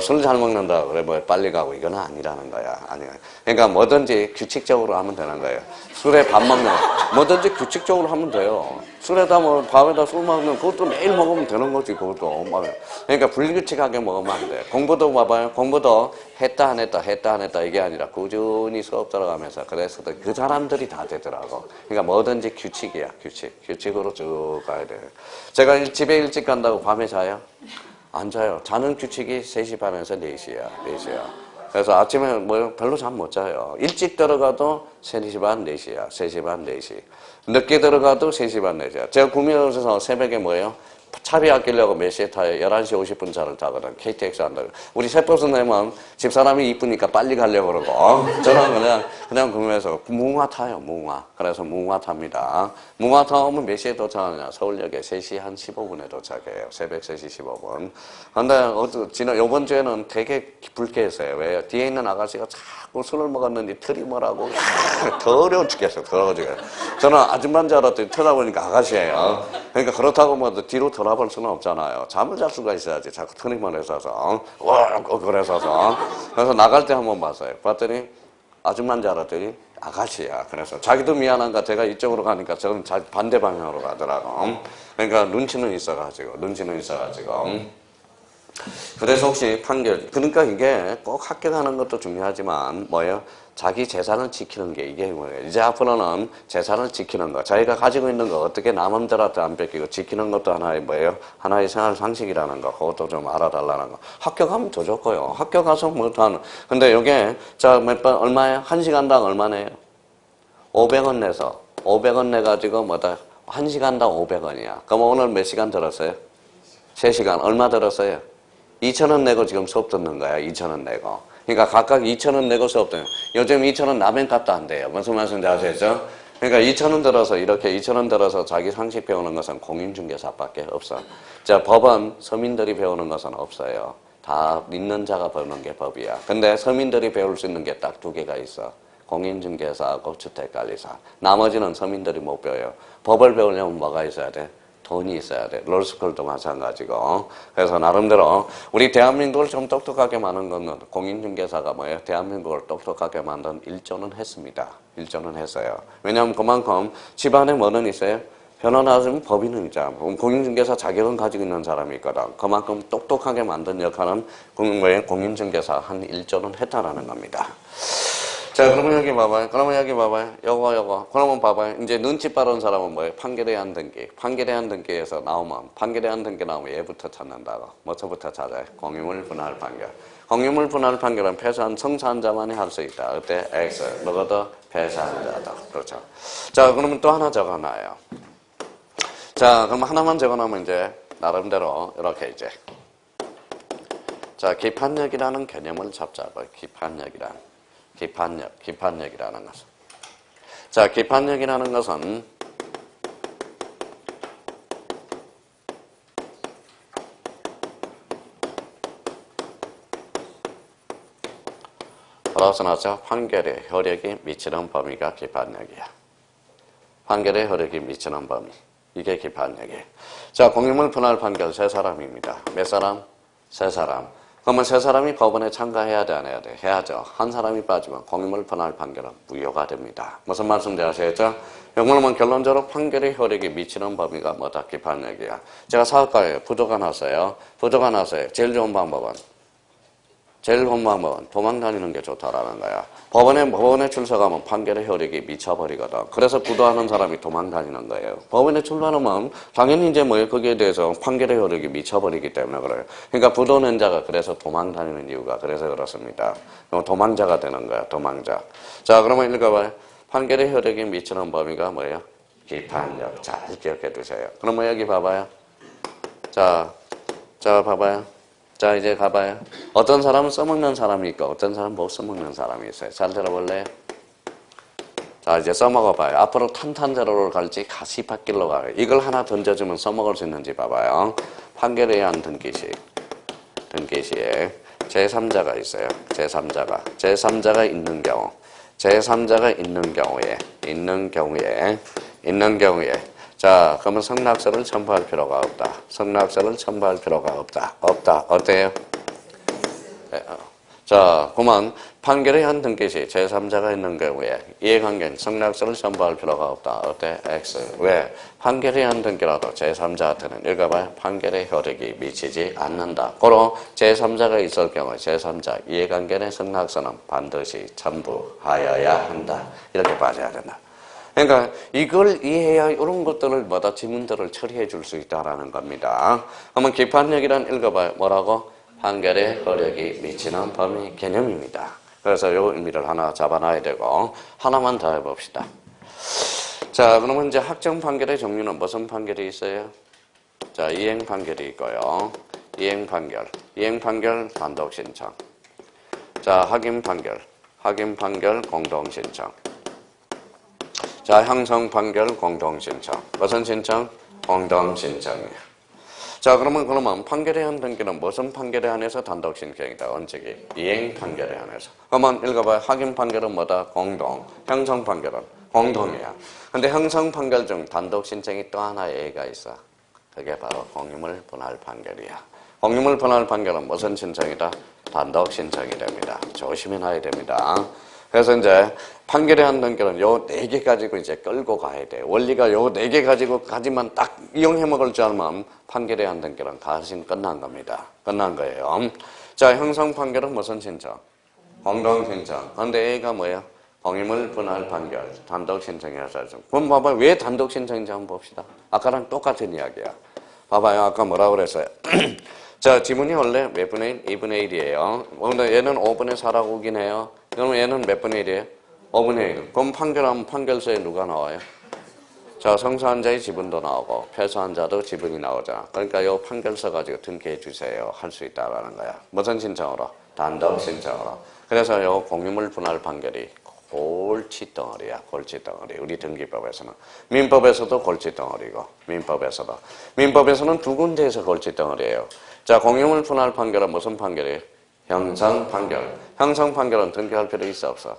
술 잘 먹는다 그래 빨리 가고 이건 아니라는 거야. 아니야. 그러니까 뭐든지 규칙적으로 하면 되는 거예요. 술에 밥 먹는 거 뭐든지 규칙적으로 하면 돼요. 술에다 밥에다 술 먹는 그것도 매일 먹으면 되는 거지. 그것도 그러니까 불규칙하게 먹으면 안 돼. 공부도 봐봐요. 공부도 했다 안 했다 이게 아니라 꾸준히 수업 들어가면서 그래서 그 사람들이 다 되더라고. 그러니까 뭐든지 규칙이야. 규칙으로 쭉 가야 돼. 제가 집에 일찍 간다고 밤에 자요? 안 자요. 자는 규칙이 3시 반에서 4시야. 그래서 아침에 별로 잠 못 자요. 일찍 들어가도 3시 반, 4시야. 3시 반, 4시. 늦게 들어가도 3시 반, 4시야. 제가 구미호에서 새벽에 차비 아끼려고 몇 시에 타요? 11시 50분 차를 타거든. KTX 한다고. 우리 세버스 내면 집사람이 이쁘니까 빨리 가려고 그러고. 저는 그냥 구미에서 무궁화 타요, 무궁화. 그래서 무궁화 탑니다. 무궁화 타면 몇 시에 도착하느냐? 서울역에 3시 한 15분에 도착해요. 새벽 3시 15분. 근데 요번 주에는 되게 불쾌했어요. 왜요? 뒤에 있는 아가씨가 자꾸 술을 먹었는지 트리머라고 더러워 죽겠어. 저는 아줌마인 줄 알았더니 쳐다보니까 아가씨예요. 그러니까 그렇다고 뒤로 돌아볼 수는 없잖아요. 잠을 잘 수가 있어야지. 자꾸 트리머를 써서. 그래서 나갈 때 한번 봤어요. 봤더니 아줌마인 줄 알았더니 아가씨야. 그래서 자기도 미안한가 제가 이쪽으로 가니까 저는 반대 방향으로 가더라고. 그러니까 눈치는 있어가지고. 그래서 혹시 그러니까 이게 꼭 학교 가는 것도 중요하지만 자기 재산을 지키는 게 이게 뭐예요. 이제 앞으로는 재산을 지키는 거. 자기가 가지고 있는 거 어떻게 남들한테 안 뺏기고 지키는 것도 하나의 생활 상식이라는 거. 그것도 좀 알아달라는 거. 학교 가면 더 좋고요. 학교 가서 근데 요게, 얼마예요? 1시간당 얼마네요? 500원 내서. 500원 내가지고 1시간당 500원이야. 그럼 오늘 몇 시간 들었어요? 3시간. 얼마 들었어요? 2,000원 내고 지금 수업 듣는 거야. 2,000원 내고. 그러니까 각각 2,000원 내고 수업 듣는 거야. 요즘 2,000원 라면 값도 안 돼요. 무슨 말씀인지 아시죠? 그러니까 2,000원 들어서 이렇게 2,000원 들어서 자기 상식 배우는 것은 공인중개사밖에 없어. 자, 법은 서민들이 배우는 것은 없어요. 다 있는 자가 배우는 게 법이야. 근데 서민들이 배울 수 있는 게 딱 2개가 있어. 공인중개사하고 주택관리사. 나머지는 서민들이 못 배워요. 법을 배우려면 뭐가 있어야 돼? 돈이 있어야 돼. 롤스쿨도 마찬가지고. 그래서 나름대로 우리 대한민국을 좀 똑똑하게 만든 건 공인중개사가 대한민국을 똑똑하게 만든 일조는 했습니다. 일조는 했어요. 왜냐하면 그만큼 집안에 뭐는 있어요? 변호사는 법인은 있잖아. 공인중개사 자격은 가지고 있는 사람이 있거든. 그만큼 똑똑하게 만든 역할은 공인중개사 한 일조는 했다라는 겁니다. 자, 그러면 여기 봐봐요. 요거. 그러면 봐봐요. 이제 눈치 빠른 사람은 뭐예요? 판결의안 등기. 판결의안 등기에서 판결의안 등기 나오면 얘부터 찾는다고. 뭐부터 찾아요? 공유물 분할 판결. 공유물 분할 판결은 패소한 청산자만이 할 수 있다. 그때 X. 먹어도 패소한 자다. 그렇죠. 자, 그러면 또 하나 적어놔요. 자, 그럼 하나만 적어놓으면 이제 나름대로 이렇게 이제. 자, 기판력이라는 개념을 잡자고요. 기판력이라는 것은. 자, 기판력이라는 것은 뭐라고 써놨죠? 판결의 효력이 미치는 범위가 기판력이야. 판결의 효력이 미치는 범위. 이게 기판력이에요. 자, 공유물 분할 판결 세 사람입니다. 몇 사람? 세 사람. 그러면 세 사람이 법원에 참가해야 돼, 안 해야 돼? 해야죠. 한 사람이 빠지면 공유물 분할 판결은 무효가 됩니다. 무슨 말씀인지 아시겠죠? 그러면 결론적으로 판결의 효력이 미치는 범위가 뭐다? 기판력이야. 제가 사업가예요. 부도가 났어요. 부도가 났어요. 제일 좋은 방법은 도망 다니는 게 좋다라는 거야. 법원에 출석하면 판결의 효력이 미쳐버리거든. 그래서 부도하는 사람이 도망 다니는 거예요. 법원에 출석하면 당연히 이제 거기에 대해서 판결의 효력이 미쳐버리기 때문에 그래요. 그러니까 부도 낸 자가 그래서 도망 다니는 이유가 그래서 그렇습니다. 도망자가 되는 거야, 도망자. 자, 그러면 읽어봐요. 판결의 효력이 미치는 범위가 뭐예요? 기판력. 잘 기억해 두세요. 그러면 여기 봐봐요. 자, 봐봐요. 자, 이제 가봐요. 어떤 사람은 써먹는 사람이 있고 어떤 사람은 못 써먹는 사람이 있어요. 잘 들어볼래요? 자, 이제 써먹어봐요. 앞으로 탄탄제로를 갈지 가시밭길로 가요. 이걸 하나 던져주면 써먹을 수 있는지 봐봐요. 판결에 의한 등기시에 제3자가 있어요. 제3자가 있는 경우. 제3자가 있는 경우에 자, 그러면 성납서를 첨부할 필요가 없다. 없다. 어때요? 네. 자, 그러면 판결에 의한 등기시 제3자가 있는 경우에 이해관계는 성납서를 첨부할 필요가 없다. 어때? X. 왜? 판결에 의한 등기라도 제3자한테는 읽어봐요. 판결의 효력이 미치지 않는다. 고로 제3자가 있을 경우 제3자 이해관계의 성납서는 반드시 첨부하여야 한다. 이렇게 빠져야 된다. 그러니까 이걸 이해해야 이런 것들을 지문들을 처리해 줄 수 있다라는 겁니다. 그러면 기판력이란 읽어봐요. 뭐라고? 판결의 효력이 미치는 범위 개념입니다. 그래서 이 의미를 하나 잡아놔야 되고 하나만 더 해봅시다. 자, 그러면 이제 확정 판결의 종류는 무슨 판결이 있어요? 자, 이행 판결이 있고요. 이행 판결 단독 신청. 자, 확인 판결 공동 신청. 자, 형성 판결 공동 신청. 무슨 신청? 공동 신청이에요. 자, 그러면 판결에 의한 등기는 무슨 판결에 한해서 단독 신청이다. 원칙이 이행 판결에 한해서. 그러면 읽어봐요. 확인 판결은 뭐다? 공동. 형성 판결은 공동이야. 근데 형성 판결 중 단독 신청이 또 하나의 예가 있어. 그게 바로 공유물 분할 판결이야. 공유물 분할 판결은 무슨 신청이다? 단독 신청이 됩니다. 조심해놔야 됩니다. 그래서 이제 판결에 한 등기는 요 4개 가지고 이제 끌고 가야 돼. 원리가 요 4개 가지만 딱 이용해 먹을 줄 알면 판결에 한 등기는 가신 끝난 겁니다. 끝난 거예요. 자, 형성 판결은 무슨 신청? 공동 신청. 근데 A가 뭐예요? 공유물 분할 판결. 단독 신청이라서. 그럼 봐봐요. 왜 단독 신청인지 한번 봅시다. 아까랑 똑같은 이야기야. 봐봐요. 아까 뭐라고 그랬어요? 자, 지문이 원래 몇 분의 1? 2분의 1이에요. 근데 얘는 5분의 4라고 오긴 해요. 그러면 얘는 몇 분의 1이에요? 5분의 1. 그럼 판결하면 판결서에 누가 나와요? 자, 성사한 자의 지분도 나오고 패소한 자도 지분이 나오잖아. 그러니까 이 판결서 가지고 등기해 주세요. 할 수 있다라는 거야. 무슨 신청으로? 단독 신청으로. 그래서 이 공유물 분할 판결이 골치덩어리야. 골치덩어리. 우리 등기법에서는. 민법에서도 골치덩어리고. 민법에서는 두 군데에서 골치덩어리예요. 자, 공유물 분할 판결은 무슨 판결이에요? 형성 판결. 형성 판결은 등기할 필요 있어 없어?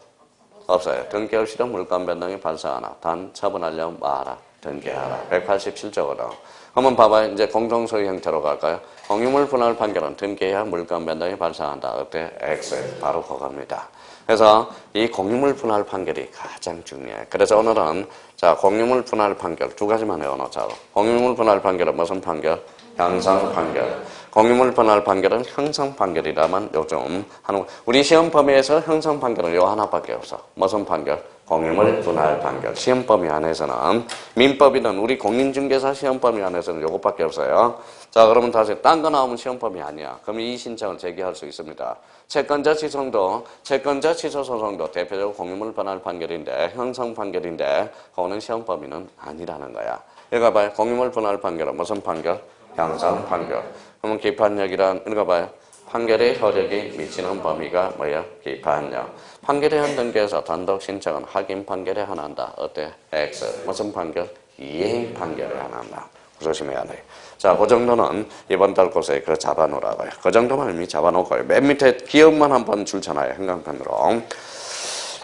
없어요. 등기할 시로 물감 변동이 발생하나. 단 처분하려면 뭐하라? 등기하라. 187조거든. 한번 봐봐요. 이제 공동소유 형태로 갈까요? 공유물 분할 판결은 등기해야 물감 변동이 발생한다. 어때? X. 바로 그겁니다. 그래서 이 공유물 분할 판결이 가장 중요해. 그래서 오늘은 자, 공유물 분할 판결 두 가지만 외워놓자. 공유물 분할 판결은 무슨 판결? 형성 판결. 공유물 분할 판결은 형성 판결이라면 요즘 하는 우리 시험 범위에서 형성 판결은 요 하나밖에 없어. 무슨 판결? 공유물 분할 판결. 시험 범위 안에서는 민법이든 우리 공인중개사 시험 범위 안에서는 요것밖에 없어요. 자, 그러면 다시 딴 거 나오면 시험 범위 아니야. 그럼 이 신청을 제기할 수 있습니다. 채권자 취소 소송도 대표적으로 공유물 분할 판결인데 형성 판결인데 그거는 시험 범위는 아니라는 거야. 읽어봐요. 공유물 분할 판결은 무슨 판결? 형성 판결. 그러면 기판력이란 읽어봐요. 판결의 효력이 미치는 범위가 뭐야? 기판력. 판결에 한 등기에서 단독 신청은 확인 판결에 한한다. 어때? X. 무슨 판결? 이행 판결에 한한다. 조심해야 돼. 자, 그 정도는 이번 달 것에 그 잡아놓으라고요. 그 정도만 이미 잡아놓고요. 맨 밑에 기억만 한번 줄잖아요. 행간편으로.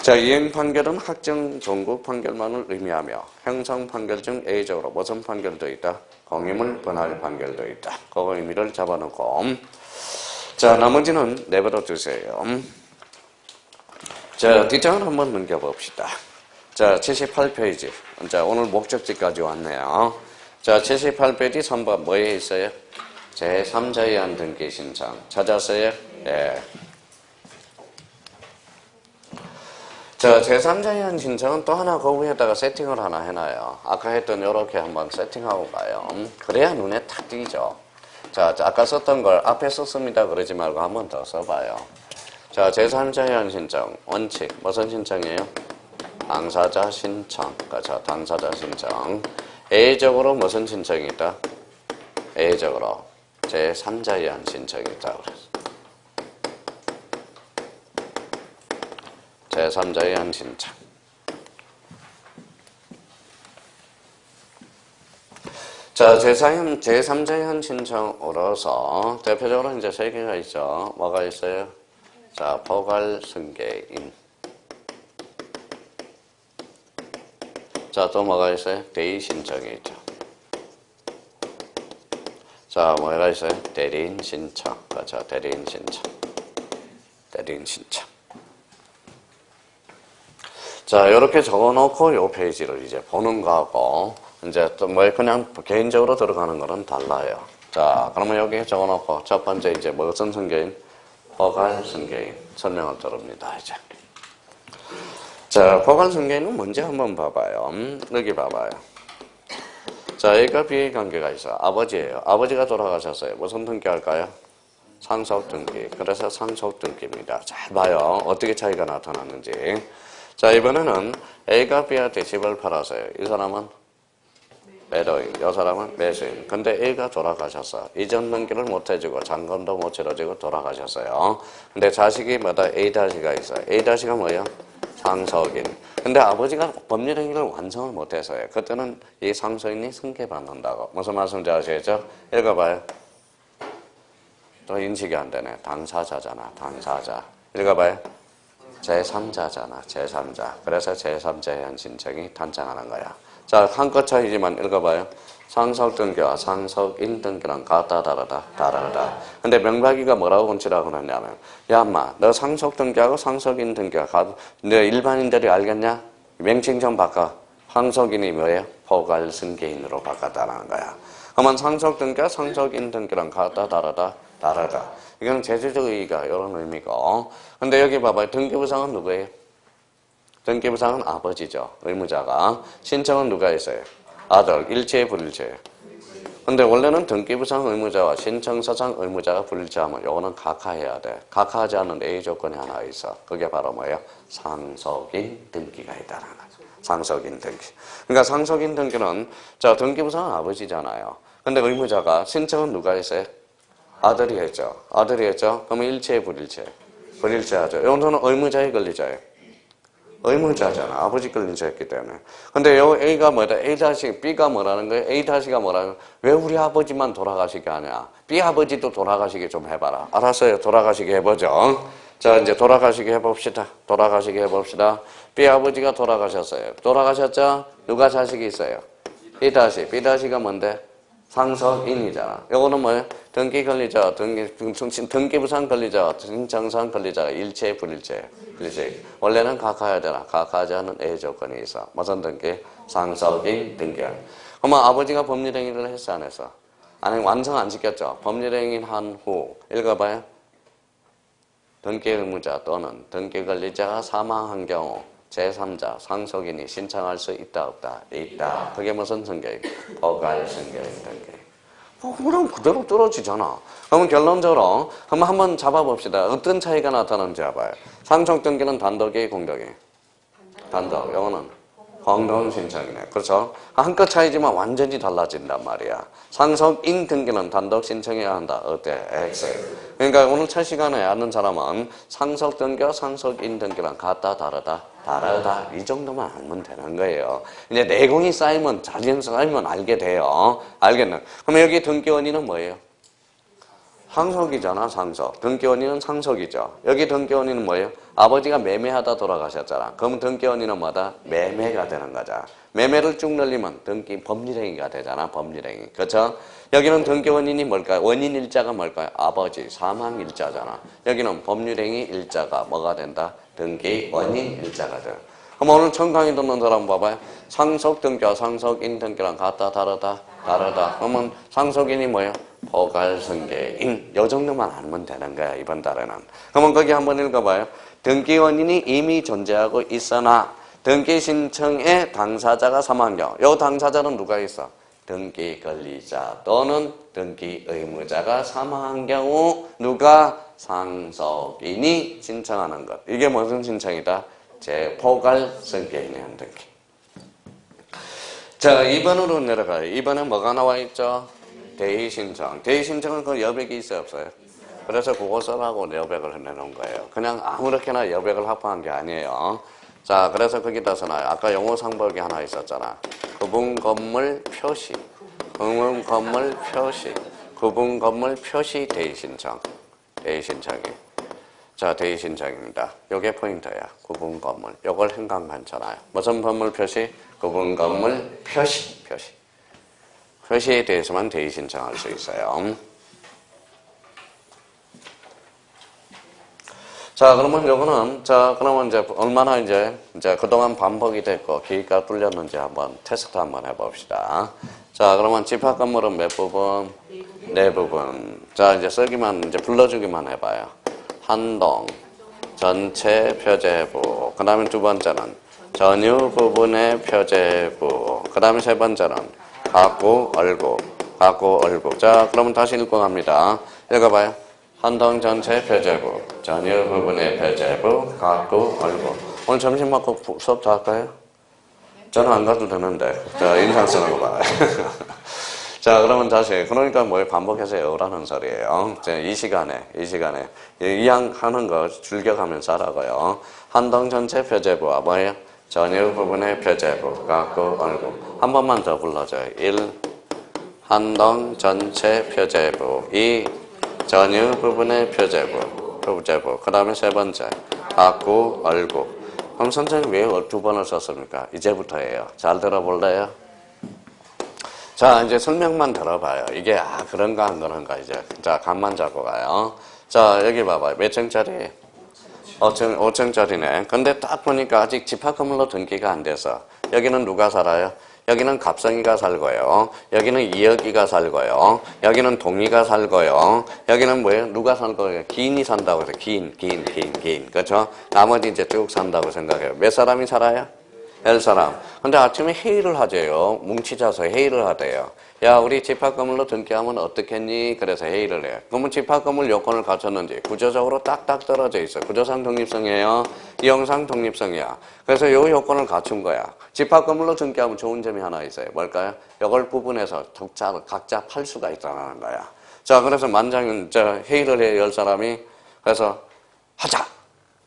자, 이행 판결은 확정 종국 판결만을 의미하며 형성 판결 중 A적으로 무슨 판결도 있다? 공임을 분할 판결도 있다. 그 의미를 잡아놓고 자, 나머지는 내버려 두세요. 자, 뒷장을 한번 넘겨봅시다. 자, 78페이지. 자, 오늘 목적지까지 왔네요. 자, 78페이지 3번 뭐에 있어요? 제3자에 의한 등기 신청. 찾았어요? 예. 자, 제3자에 의한 신청은 또 하나 그 위에다가 세팅을 하나 해놔요. 아까 했던 요렇게 한번 세팅하고 가요. 그래야 눈에 탁 띄죠. 자, 아까 썼던 걸 앞에 썼습니다. 그러지 말고 한 번 더 써봐요. 자, 제3자에 의한 신청. 원칙. 무슨 신청이에요? 당사자 신청. 그렇죠. 당사자 신청. A적으로 무슨 신청이 있다? A적으로 제3자에 의한 신청이 있다. 제3자에 의한 신청. 자, 제3자에 의한 신청으로서 대표적으로 이제 세 개가 있죠. 뭐가 있어요? 자, 포괄 승계인. 자, 또 뭐가 있어요? 대의 신청이 있죠. 자, 뭐가 있어요? 대리인 신청. 그렇죠. 대리인 신청. 대리인 신청. 자, 이렇게 적어놓고 요 페이지를 이제 보는 거하고 이제 또 뭐 그냥 개인적으로 들어가는 거는 달라요. 자, 그러면 여기 적어놓고 첫 번째 이제 무슨 승계인? 포괄 승계인 설명을 들읍니다. 이제. 자, 포괄 승계인은 뭔지 한번 봐봐요. 여기 봐봐요. 자, A가 B의 관계가 있어. 아버지예요. 아버지가 돌아가셨어요. 무슨 등기할까요? 상속 등기. 그래서 상속 등기입니다. 잘 봐요. 어떻게 차이가 나타났는지. 자, 이번에는 A가 B한테 집을 팔았어요. 이 사람은 매도인, 이 사람은 매수인. 근데 A가 돌아가셨어. 이전 등기를 못 해주고 잔금도 못 치러주고 돌아가셨어요. 근데 자식이 뭐다? A-가 있어요. A-가 뭐예요? 상속인. 근데 아버지가 법률 행위를 완성을 못해서요. 그때는 이 상속인이 승계받는다고. 무슨 말씀인지 아시겠죠? 읽어봐요. 또 인식이 안 되네. 당사자잖아. 당사자. 읽어봐요. 제3자잖아. 제3자. 그래서 제3자에 의한 신청이 탄생하는 거야. 자, 한 끗 차이지만 읽어봐요. 상속 등기와 상속인 등기랑 같다 다르다. 근데 명박이가 뭐라고 본치라고 그러냐면, 야, 인마, 너 상속 등기하고 상속인 등기가 같다. 너 일반인들이 알겠냐? 명칭 좀 바꿔. 상속인이 뭐예요? 포괄 승계인으로 바꿨다는 거야. 그러면 상속 등기와 상속인 등기랑 같다 다르다. 이건 제주적 의의가 이런 의미고. 근데 여기 봐봐요. 등기부상은 누구예요? 등기부상은 아버지죠. 의무자가. 신청은 누가 있어요? 아들. 일체의 불일체예요. 근데 원래는 등기부상 의무자와 신청서상 의무자가 불일체하면 요거는 각하해야 돼. 각하하지 않는 A 조건이 하나 있어. 그게 바로 뭐예요? 상속인 등기가 있다는 거죠. 상속인 등기. 그러니까 상속인 등기는 자, 등기부상은 아버지잖아요. 근데 의무자가 신청은 누가 했어요? 아들이 했죠. 아들이 했죠. 그러면 일체의 불일체. 불일체하죠. 이거는 의무자에 걸리자예요. 의무자잖아. 아버지 걸린자 했기 때문에. 근데 요 A가 뭐다? A-, B가 뭐라는 거예요? A-가 뭐라는 거예요? 왜 우리 아버지만 돌아가시게 하냐? B 아버지도 돌아가시게 좀 해봐라. 알았어요. 돌아가시게 해보죠. 자, 이제 돌아가시게 해봅시다. B 아버지가 돌아가셨어요. 돌아가셨죠? 누가 자식이 있어요? B-. B-가 뭔데? 상속인이잖아. 요거는 뭐예요? 등기 권리자, 등기부상 권리자, 신청상 권리자가 일체, 불일체. 원래는 각하해야 되나? 각하하지 않은 A 조건이 있어. 무슨 등기? 상속인 등기. 그러면 아버지가 법률행위를 했어, 안 했어? 아니, 완성 안 시켰죠? 법률행위 한 후. 읽어봐요. 등기 의무자 또는 등기 권리자가 사망한 경우 제3자, 상속인이 신청할 수 있다, 없다? 있다. 그게 무슨 승계인? 포괄 승계인 등기. 그럼 그대로 떨어지잖아. 그러면 결론적으로 한번 잡아봅시다. 어떤 차이가 나타나는지 봐봐요. 상속 등기는 단독이 공동이? 단독. 이거는 공동신청이네. 그렇죠? 한 끗 차이지만 완전히 달라진단 말이야. 상속인 등기는 단독 신청해야 한다. 어때? X. 그러니까 오늘 첫 시간에 아는 사람은 상속 등기와 상속인 등기랑 같다, 다르다? 다르다. 이 정도만 알면 되는 거예요. 이제 내공이 쌓이면, 자진 쌓이면 알게 돼요. 알겠네. 그럼 여기 등기 원인은 뭐예요? 상속이잖아, 상속. 등기 원인은 상속이죠. 여기 등기 원인은 뭐예요? 아버지가 매매하다 돌아가셨잖아. 그럼 등기 원인은 뭐다? 매매가 되는 거죠. 매매를 쭉 늘리면 등기 법률행위가 되잖아, 법률행위. 그렇죠? 여기는 등기 원인이 뭘까요? 원인 일자가 뭘까요? 아버지 사망 일자잖아. 여기는 법률행위 일자가 뭐가 된다? 등기 원인 일자가 돼. 그럼 오늘 처음 강의 듣는 사람 봐봐요. 상속 등기와 상속인 등기랑 같다, 다르다? 다르다. 그러면 상속인이 뭐예요? 포괄승계인. 요 정도만 알면 되는 거야, 이번 달에는. 그러면 거기 한번 읽어봐요. 등기 원인이 이미 존재하고 있으나 등기 신청의 당사자가 사망한 경우. 요 당사자는 누가 있어? 등기 권리자 또는 등기 의무자가 사망한 경우 누가? 상속인이 신청하는 것. 이게 무슨 신청이다? 재포괄승계인에 대한 등기. 자, 2번으로 내려가요. 2번에 뭐가 나와 있죠? 대의신청. 대의신청은 그 여백이 있어요, 없어요? 그래서 그거 써라고 여백을 해내놓은 거예요. 그냥 아무렇게나 여백을 확보한 게 아니에요. 자, 그래서 거기다 써놔요. 아까 용어 상법이 하나 있었잖아. 구분 건물 표시. 구분 건물 표시. 구분 건물 표시 대의신청. 대의신청이. 자, 대의신청입니다. 요게 포인트야. 구분 건물. 요걸 행간 많잖아요. 무슨 건물 표시? 구분 건물 표시. 표시. 표시에 대해서만 대의 신청할 수 있어요. 자, 그러면 요거는, 자, 그러면 이제 얼마나 이제 그동안 반복이 됐고, 기기가 뚫렸는지 한번 테스트 한번 해봅시다. 자, 그러면 집합 건물은 몇 부분? 네 부분. 자, 이제 쓰기만, 이제 불러주기만 해봐요. 한동, 전체 표제부. 그 다음에 두 번째는 전유 부분의 표제부. 그 다음에 세 번째는 갖고 얼고. 갖고 얼고. 자, 그러면 다시 읽고 갑니다. 읽어봐요. 한동 전체 표제부, 전유 부분의 표제부, 갖고 얼고. 오늘 점심 먹고 수업 다 할까요? 저는 안 가도 되는데. 자, 인상 쓰는 거 봐요. 자, 그러면 다시. 그러니까 뭘 반복해서 외우라는 소리예요. 이 시간에 이왕하는 거 즐겨가면서 하라고요. 한동 전체 표제부와 뭐예요? 전유 부분의 표제부, 갖고 얼고. 한 번만 더 불러줘요. 1. 한동 전체 표제부. 2. 전유 부분의 표제부. 그 다음에 세 번째. 갖고 얼고. 그럼 선생님 왜 두 번을 썼습니까? 이제부터예요. 잘 들어볼래요? 자, 이제 설명만 들어봐요. 이게, 그런가, 안 그런가, 이제. 자, 감만 잡고 가요. 자, 여기 봐봐요. 몇 층짜리? 5층짜리네. 근데 딱 보니까 아직 집합건물로 등기가 안 돼서. 여기는 누가 살아요? 여기는 갑성이가 살고요. 여기는 이혁이가 살고요. 여기는 동이가 살고요. 여기는 뭐예요? 누가 살고요? 기인이 산다고 해서 기인. 그렇죠? 나머지 이제 쭉 산다고 생각해요. 몇 사람이 살아요? 10사람. 근데 아침에 회의를 하재요. 뭉치자서 회의를 하대요. 야, 우리 집합건물로 등기하면 어떻겠니? 그래서 회의를 해요. 그러면 집합건물 요건을 갖췄는지 구조적으로 딱딱 떨어져 있어. 구조상 독립성이에요. 이형상 독립성이야. 그래서 요 요건을 갖춘 거야. 집합건물로 등기하면 좋은 점이 하나 있어요. 뭘까요? 요걸 부분해서 각자 팔 수가 있다는 거야. 자, 그래서 회의를 해요. 10사람이. 그래서 하자!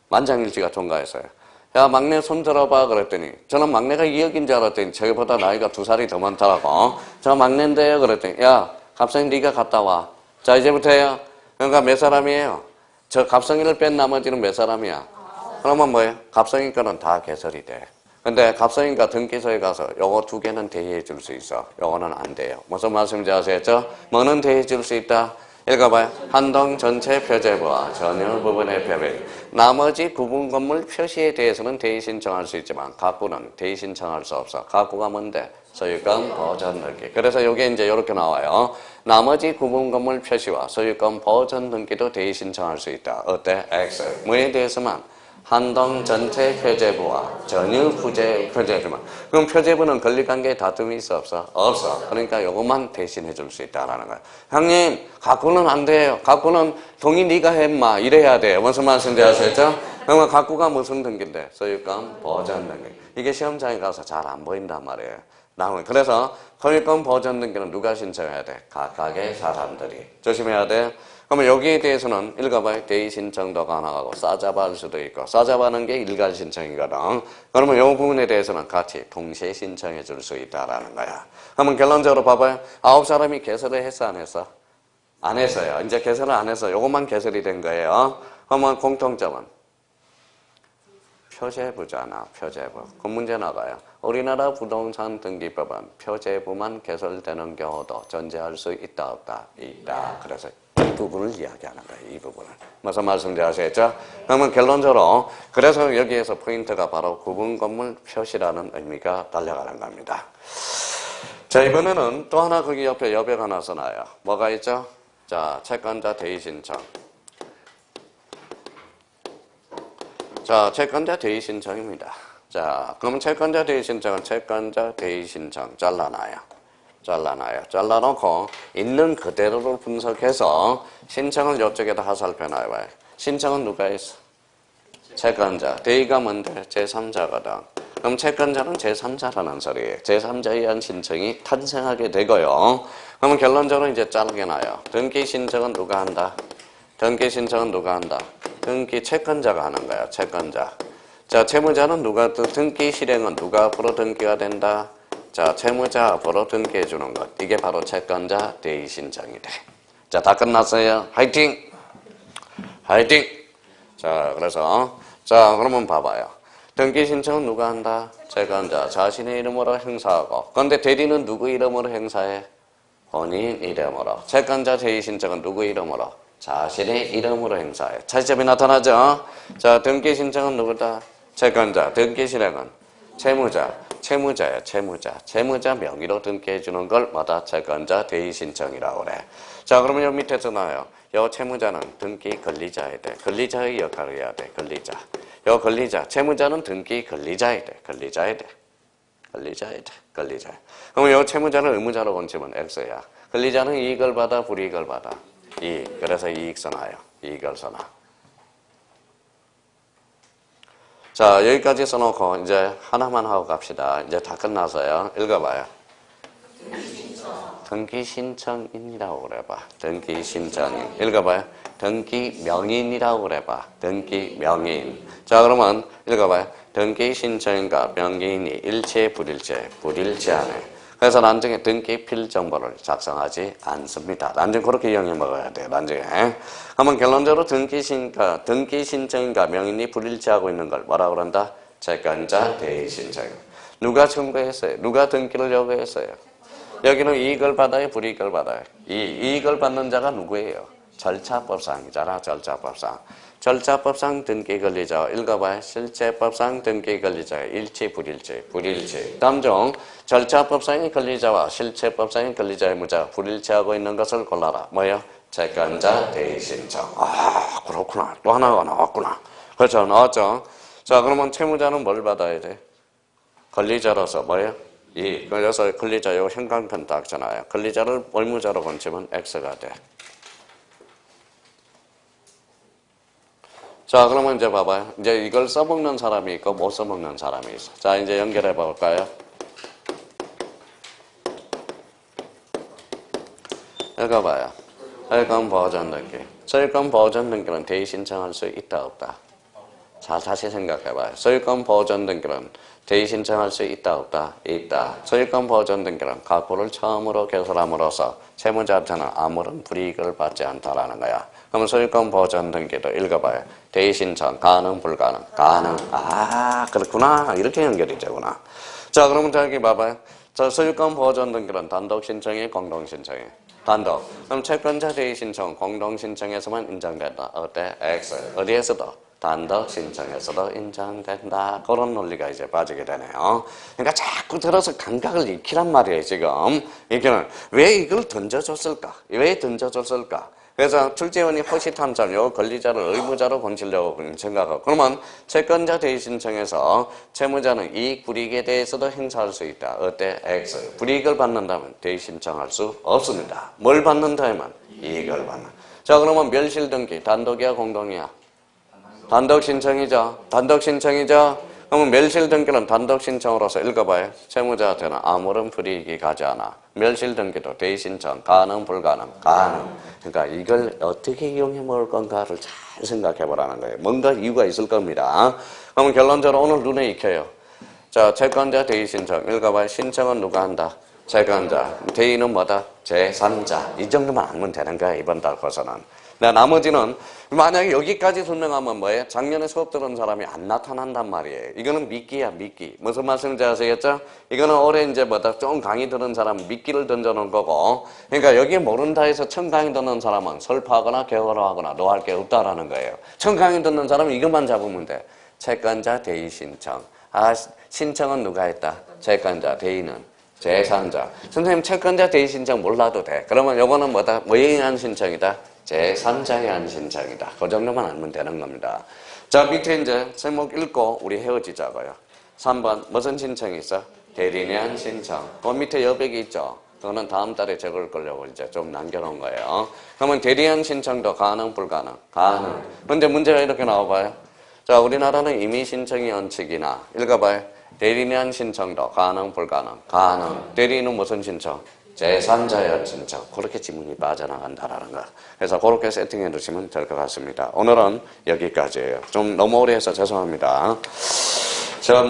만장일치가 통과했어요. 야, 막내 손 들어봐. 그랬더니, 저는 막내가 이혁인 줄 알았더니, 저기보다 나이가 2살이 더 많더라고. 저 막내인데요. 그랬더니, 야, 갑성이 네가 갔다 와. 자, 이제부터요. 그러니까 몇 사람이에요? 저 갑성이를 뺀 나머지는 몇 사람이야? 그러면 뭐예요? 갑성이 거는 다 개설이 돼. 근데 갑성이가 등기소에 가서 요거 2개는 대의해 줄 수 있어. 요거는 안 돼요. 무슨 말씀인지 아시겠죠? 뭐는 대의해 줄 수 있다? 읽어봐요. 한동 전체 표제부와 전유 부분의 표제. 나머지 구분 건물 표시에 대해서는 대의 신청할 수 있지만 가구는 대의 신청할 수 없어. 가구가 뭔데? 소유권 보전 등기. 그래서 이게 이제 이렇게 나와요. 나머지 구분 건물 표시와 소유권 보전 등기도 대의 신청할 수 있다. 어때? X. 뭐에 대해서만? 한동 전체 표제부와 전유 표제부만. 그럼 표제부는 권리관계에 다툼이 있어 없어? 없어. 그러니까 요것만 대신해 줄 수 있다라는 거야. 형님, 가꾸는 안 돼요. 가꾸는 동의 네가 해 인마 이래야 돼요. 무슨 말씀인지 아시겠죠? 그러면 가꾸가 무슨 등기인데? 소유권 보전 등기. 이게 시험장에 가서 잘 안 보인단 말이에요. 그래서 소유권 보전 등기는 누가 신청해야 돼? 각각의 사람들이. 조심해야 돼. 그러면 여기에 대해서는 읽어봐요. 대의 신청도 가능하고 싸잡아 할 수도 있고 싸잡아는 게 일괄 신청이거든. 그러면 이 부분에 대해서는 같이 동시에 신청해 줄 수 있다라는 거야. 그러면 결론적으로 봐봐요. 9사람이 개설을 했어 안 했어? 안 했어요. 이제 개설을 안 해서 요것만 개설이 된 거예요. 그러면 공통점은 표제부잖아. 표제부. 그 문제 나가요. 우리나라 부동산 등기법은 표제부만 개설되는 경우도 존재할 수 있다 없다? 있다. 그래서 이 부분을 이야기하는 거예요. 이 부분을. 무슨 말씀인지 아시겠죠? 그러면 결론적으로 그래서 여기에서 포인트가 바로 구분 건물 표시라는 의미가 달려가는 겁니다. 자, 이번에는 또 하나 거기 옆에 여백 하나 써놔요. 뭐가 있죠? 자, 채권자 대의 신청. 자, 채권자 대의 신청입니다. 자, 그러면 채권자 대의 신청은 채권자 대의 신청 잘라놔요. 잘라놓고 있는 그대로를 분석해서 신청을 이쪽에다 하살펴놔요. 신청은 누가 했어? 채권자. 대의가 뭔데? 제3자거든. 그럼 채권자는 제3자라는 소리예요. 제3자에 의한 신청이 탄생하게 되고요. 그러면 결론적으로 이제 자르게 놔요. 등기 신청은 누가 한다? 등기 신청은 누가 한다? 등기 채권자가 하는 거야. 채권자. 자, 채무자는 누가 등기 실행은 누가 앞으로 등기가 된다? 자, 채무자 앞으로 등기해 주는 것. 이게 바로 채권자 대의 신청이 돼. 자, 다 끝났어요. 화이팅! 화이팅! 자, 그래서 자, 그러면 봐봐요. 등기 신청은 누가 한다? 채권자 자신의 이름으로 행사하고. 그런데 대리는 누구 이름으로 행사해? 본인 이름으로. 채권자 대의 신청은 누구 이름으로? 자신의 이름으로 행사해. 차이점이 나타나죠? 자, 등기 신청은 누구다? 채권자. 등기 실행은 채무자. 채무자야, 채무자. 채무자 명의로 등기해 주는 걸 뭐다? 채권자 대의 신청이라고 그래. 자, 그러면 여기 밑에서 나와요. 요 채무자는 등기 권리자야 돼. 권리자의 역할을 해야 돼. 권리자. 요 권리자. 채무자는 등기 권리자야 돼. 권리자야 돼. 권리자. 그럼 요 채무자를 의무자로 건치면 X야. 권리자는 이익을 받아, 불이익을 받아? 이익. 그래서 이익 써놔요. 이익을 써놔. 자, 여기까지 써놓고 이제 하나만 하고 갑시다. 이제 다 끝나서요. 읽어봐요. 등기 신청인이라고 그래봐. 등기 신청인. 읽어봐요. 등기 명인이라고 그래봐. 등기 명인. 자, 그러면 읽어봐요. 등기 신청인과 명인이 일체 불일체? 불일체하네. 그래서 나중에 등기 필정보를 작성하지 않습니다. 나중에 그렇게 이용해 먹어야 돼요. 나중에. 그러면 결론적으로 등기 신청인과 명인이 불일치하고 있는 걸 뭐라고 그런다? 채권자 대의 신청. 누가 청구했어요? 누가 등기를 요구했어요? 여기는 이익을 받아요? 불이익을 받아요? 이익을 받는 자가 누구예요? 절차법상이잖아. 절차법상. 절차법상 등기 권리자. 읽어봐요. 실체법상 등기 권리자. 일치, 불일치. 불일치. 다음 중 절차법상의 권리자와 실체법상의 권리자의 무자 불일치하고 있는 것을 골라라. 뭐예요? 채권자 대의 신청. 아, 그렇구나. 또 하나가 나왔구나. 그렇죠. 나왔죠. 자, 그러면 채무자는 뭘 받아야 돼? 권리자로서 뭐예요? 그래서 권리자 요 형광펜 딱 잖아요. 권리자를 의무자로 건치면 X가 돼. 자, 그러면 이제 봐봐요. 이제 이걸 써먹는 사람이 있고 못 써먹는 사람이 있어. 자, 이제 연결해 볼까요? 읽어봐요. 소유권 보전 등기. 소유권 보전 등기는 대의 신청할 수 있다 없다? 자, 다시 생각해봐요. 소유권 보전 등기는 대의 신청할 수 있다 없다? 있다. 소유권 보전 등기는 가구를 처음으로 개설함으로써 채무자한테는 아무런 불이익을 받지 않다라는 거야. 그러면 소유권 보전 등기도 읽어봐요. 대의 신청 가능 불가능? 가능. 아, 그렇구나. 이렇게 연결이 되구나. 자, 그러면 저기 봐봐요. 자, 소유권 보전 등기는 단독 신청이 공동 신청이? 단독. 그럼 채권자 대의 신청 공동 신청에서만 인정된다. 어때? X. 어디에서도? 단독 신청에서도 인정된다. 그런 논리가 이제 빠지게 되네요. 그러니까 자꾸 들어서 감각을 익히란 말이에요, 지금. 이게는 왜 이걸 던져줬을까? 왜 던져줬을까? 그래서 출제원이 허시탐탐 요 권리자를 의무자로 건치려고 생각하고 그러면 채권자 대의 신청에서 채무자는 이익 불이익에 대해서도 행사할 수 있다. 어때? X. 불이익을 받는다면 대의 신청할 수 없습니다. 뭘 받는다면? 이익을 받는. 자, 그러면 멸실 등기 단독이야 공동이야? 단독 신청이죠. 단독 신청이죠. 그러면 멸실 등기는 단독 신청으로서 읽어봐요. 채무자한테는 아무런 불이익이 가지 않아. 멸실 등기도 대의 신청, 가능, 불가능, 가능. 그러니까 이걸 어떻게 이용해 먹을 건가를 잘 생각해 보라는 거예요. 뭔가 이유가 있을 겁니다. 그러면 결론적으로 오늘 눈에 익혀요. 자, 채권자 대의 신청 읽어봐요. 신청은 누가 한다? 채권자. 대의는 뭐다? 제3자. 이 정도만 알면 되는 거야, 이번 달고서는. 나머지는 만약에 여기까지 설명하면 뭐예요? 작년에 수업 들은 사람이 안 나타난단 말이에요. 이거는 미끼야, 미끼. 무슨 말씀인지 아시겠죠? 이거는 올해 이제 뭐다? 좀 강의 들은 사람은 미끼를 던져놓은 거고, 그러니까 여기 모른다 해서 천 강의 듣는 사람은 설파하거나 개월하거나 노할 게 없다라는 거예요. 천 강의 듣는 사람은 이것만 잡으면 돼. 채권자 대의 신청. 아, 신청은 누가 했다? 채권자, 대의는 제3자. 선생님 채권자 대의 신청 몰라도 돼. 그러면 요거는 뭐다? 뭐에 의한 신청이다? 제3자에 의한 신청이다. 그 정도만 알면 되는 겁니다. 자, 밑에 이제 제목 읽고 우리 헤어지자고요. 3번 무슨 신청이 있어? 대리인에 의한 신청. 그 밑에 여백이 있죠? 그거는 다음 달에 적을 거려고 이제 좀 남겨놓은 거예요. 그러면 대리인에 의한 신청도 가능, 불가능? 가능. 근데 문제가 이렇게 나와봐요. 자, 우리나라는 이미 신청이 원칙이나 읽어봐요. 대리인에 의한 신청도 가능, 불가능? 가능. 대리인은 무슨 신청? 제3자의 신청. 그렇게 지문이 빠져나간다라는 거. 그래서 그렇게 세팅해 두시면 될 것 같습니다. 오늘은 여기까지예요. 좀 너무 오래 해서 죄송합니다. 제가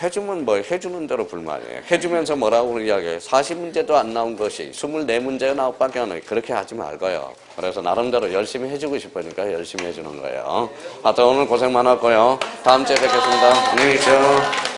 해주면 해주는 대로 불만이에요. 해주면서 뭐라고 이야기해요? 40문제도 안 나온 것이 24문제가 나올 밖에 안 해요. 그렇게 하지 말고요. 그래서 나름대로 열심히 해주고 싶으니까 열심히 해주는 거예요. 하여튼 오늘 고생 많았고요. 다음 주에 뵙겠습니다. 안녕히 계십시오.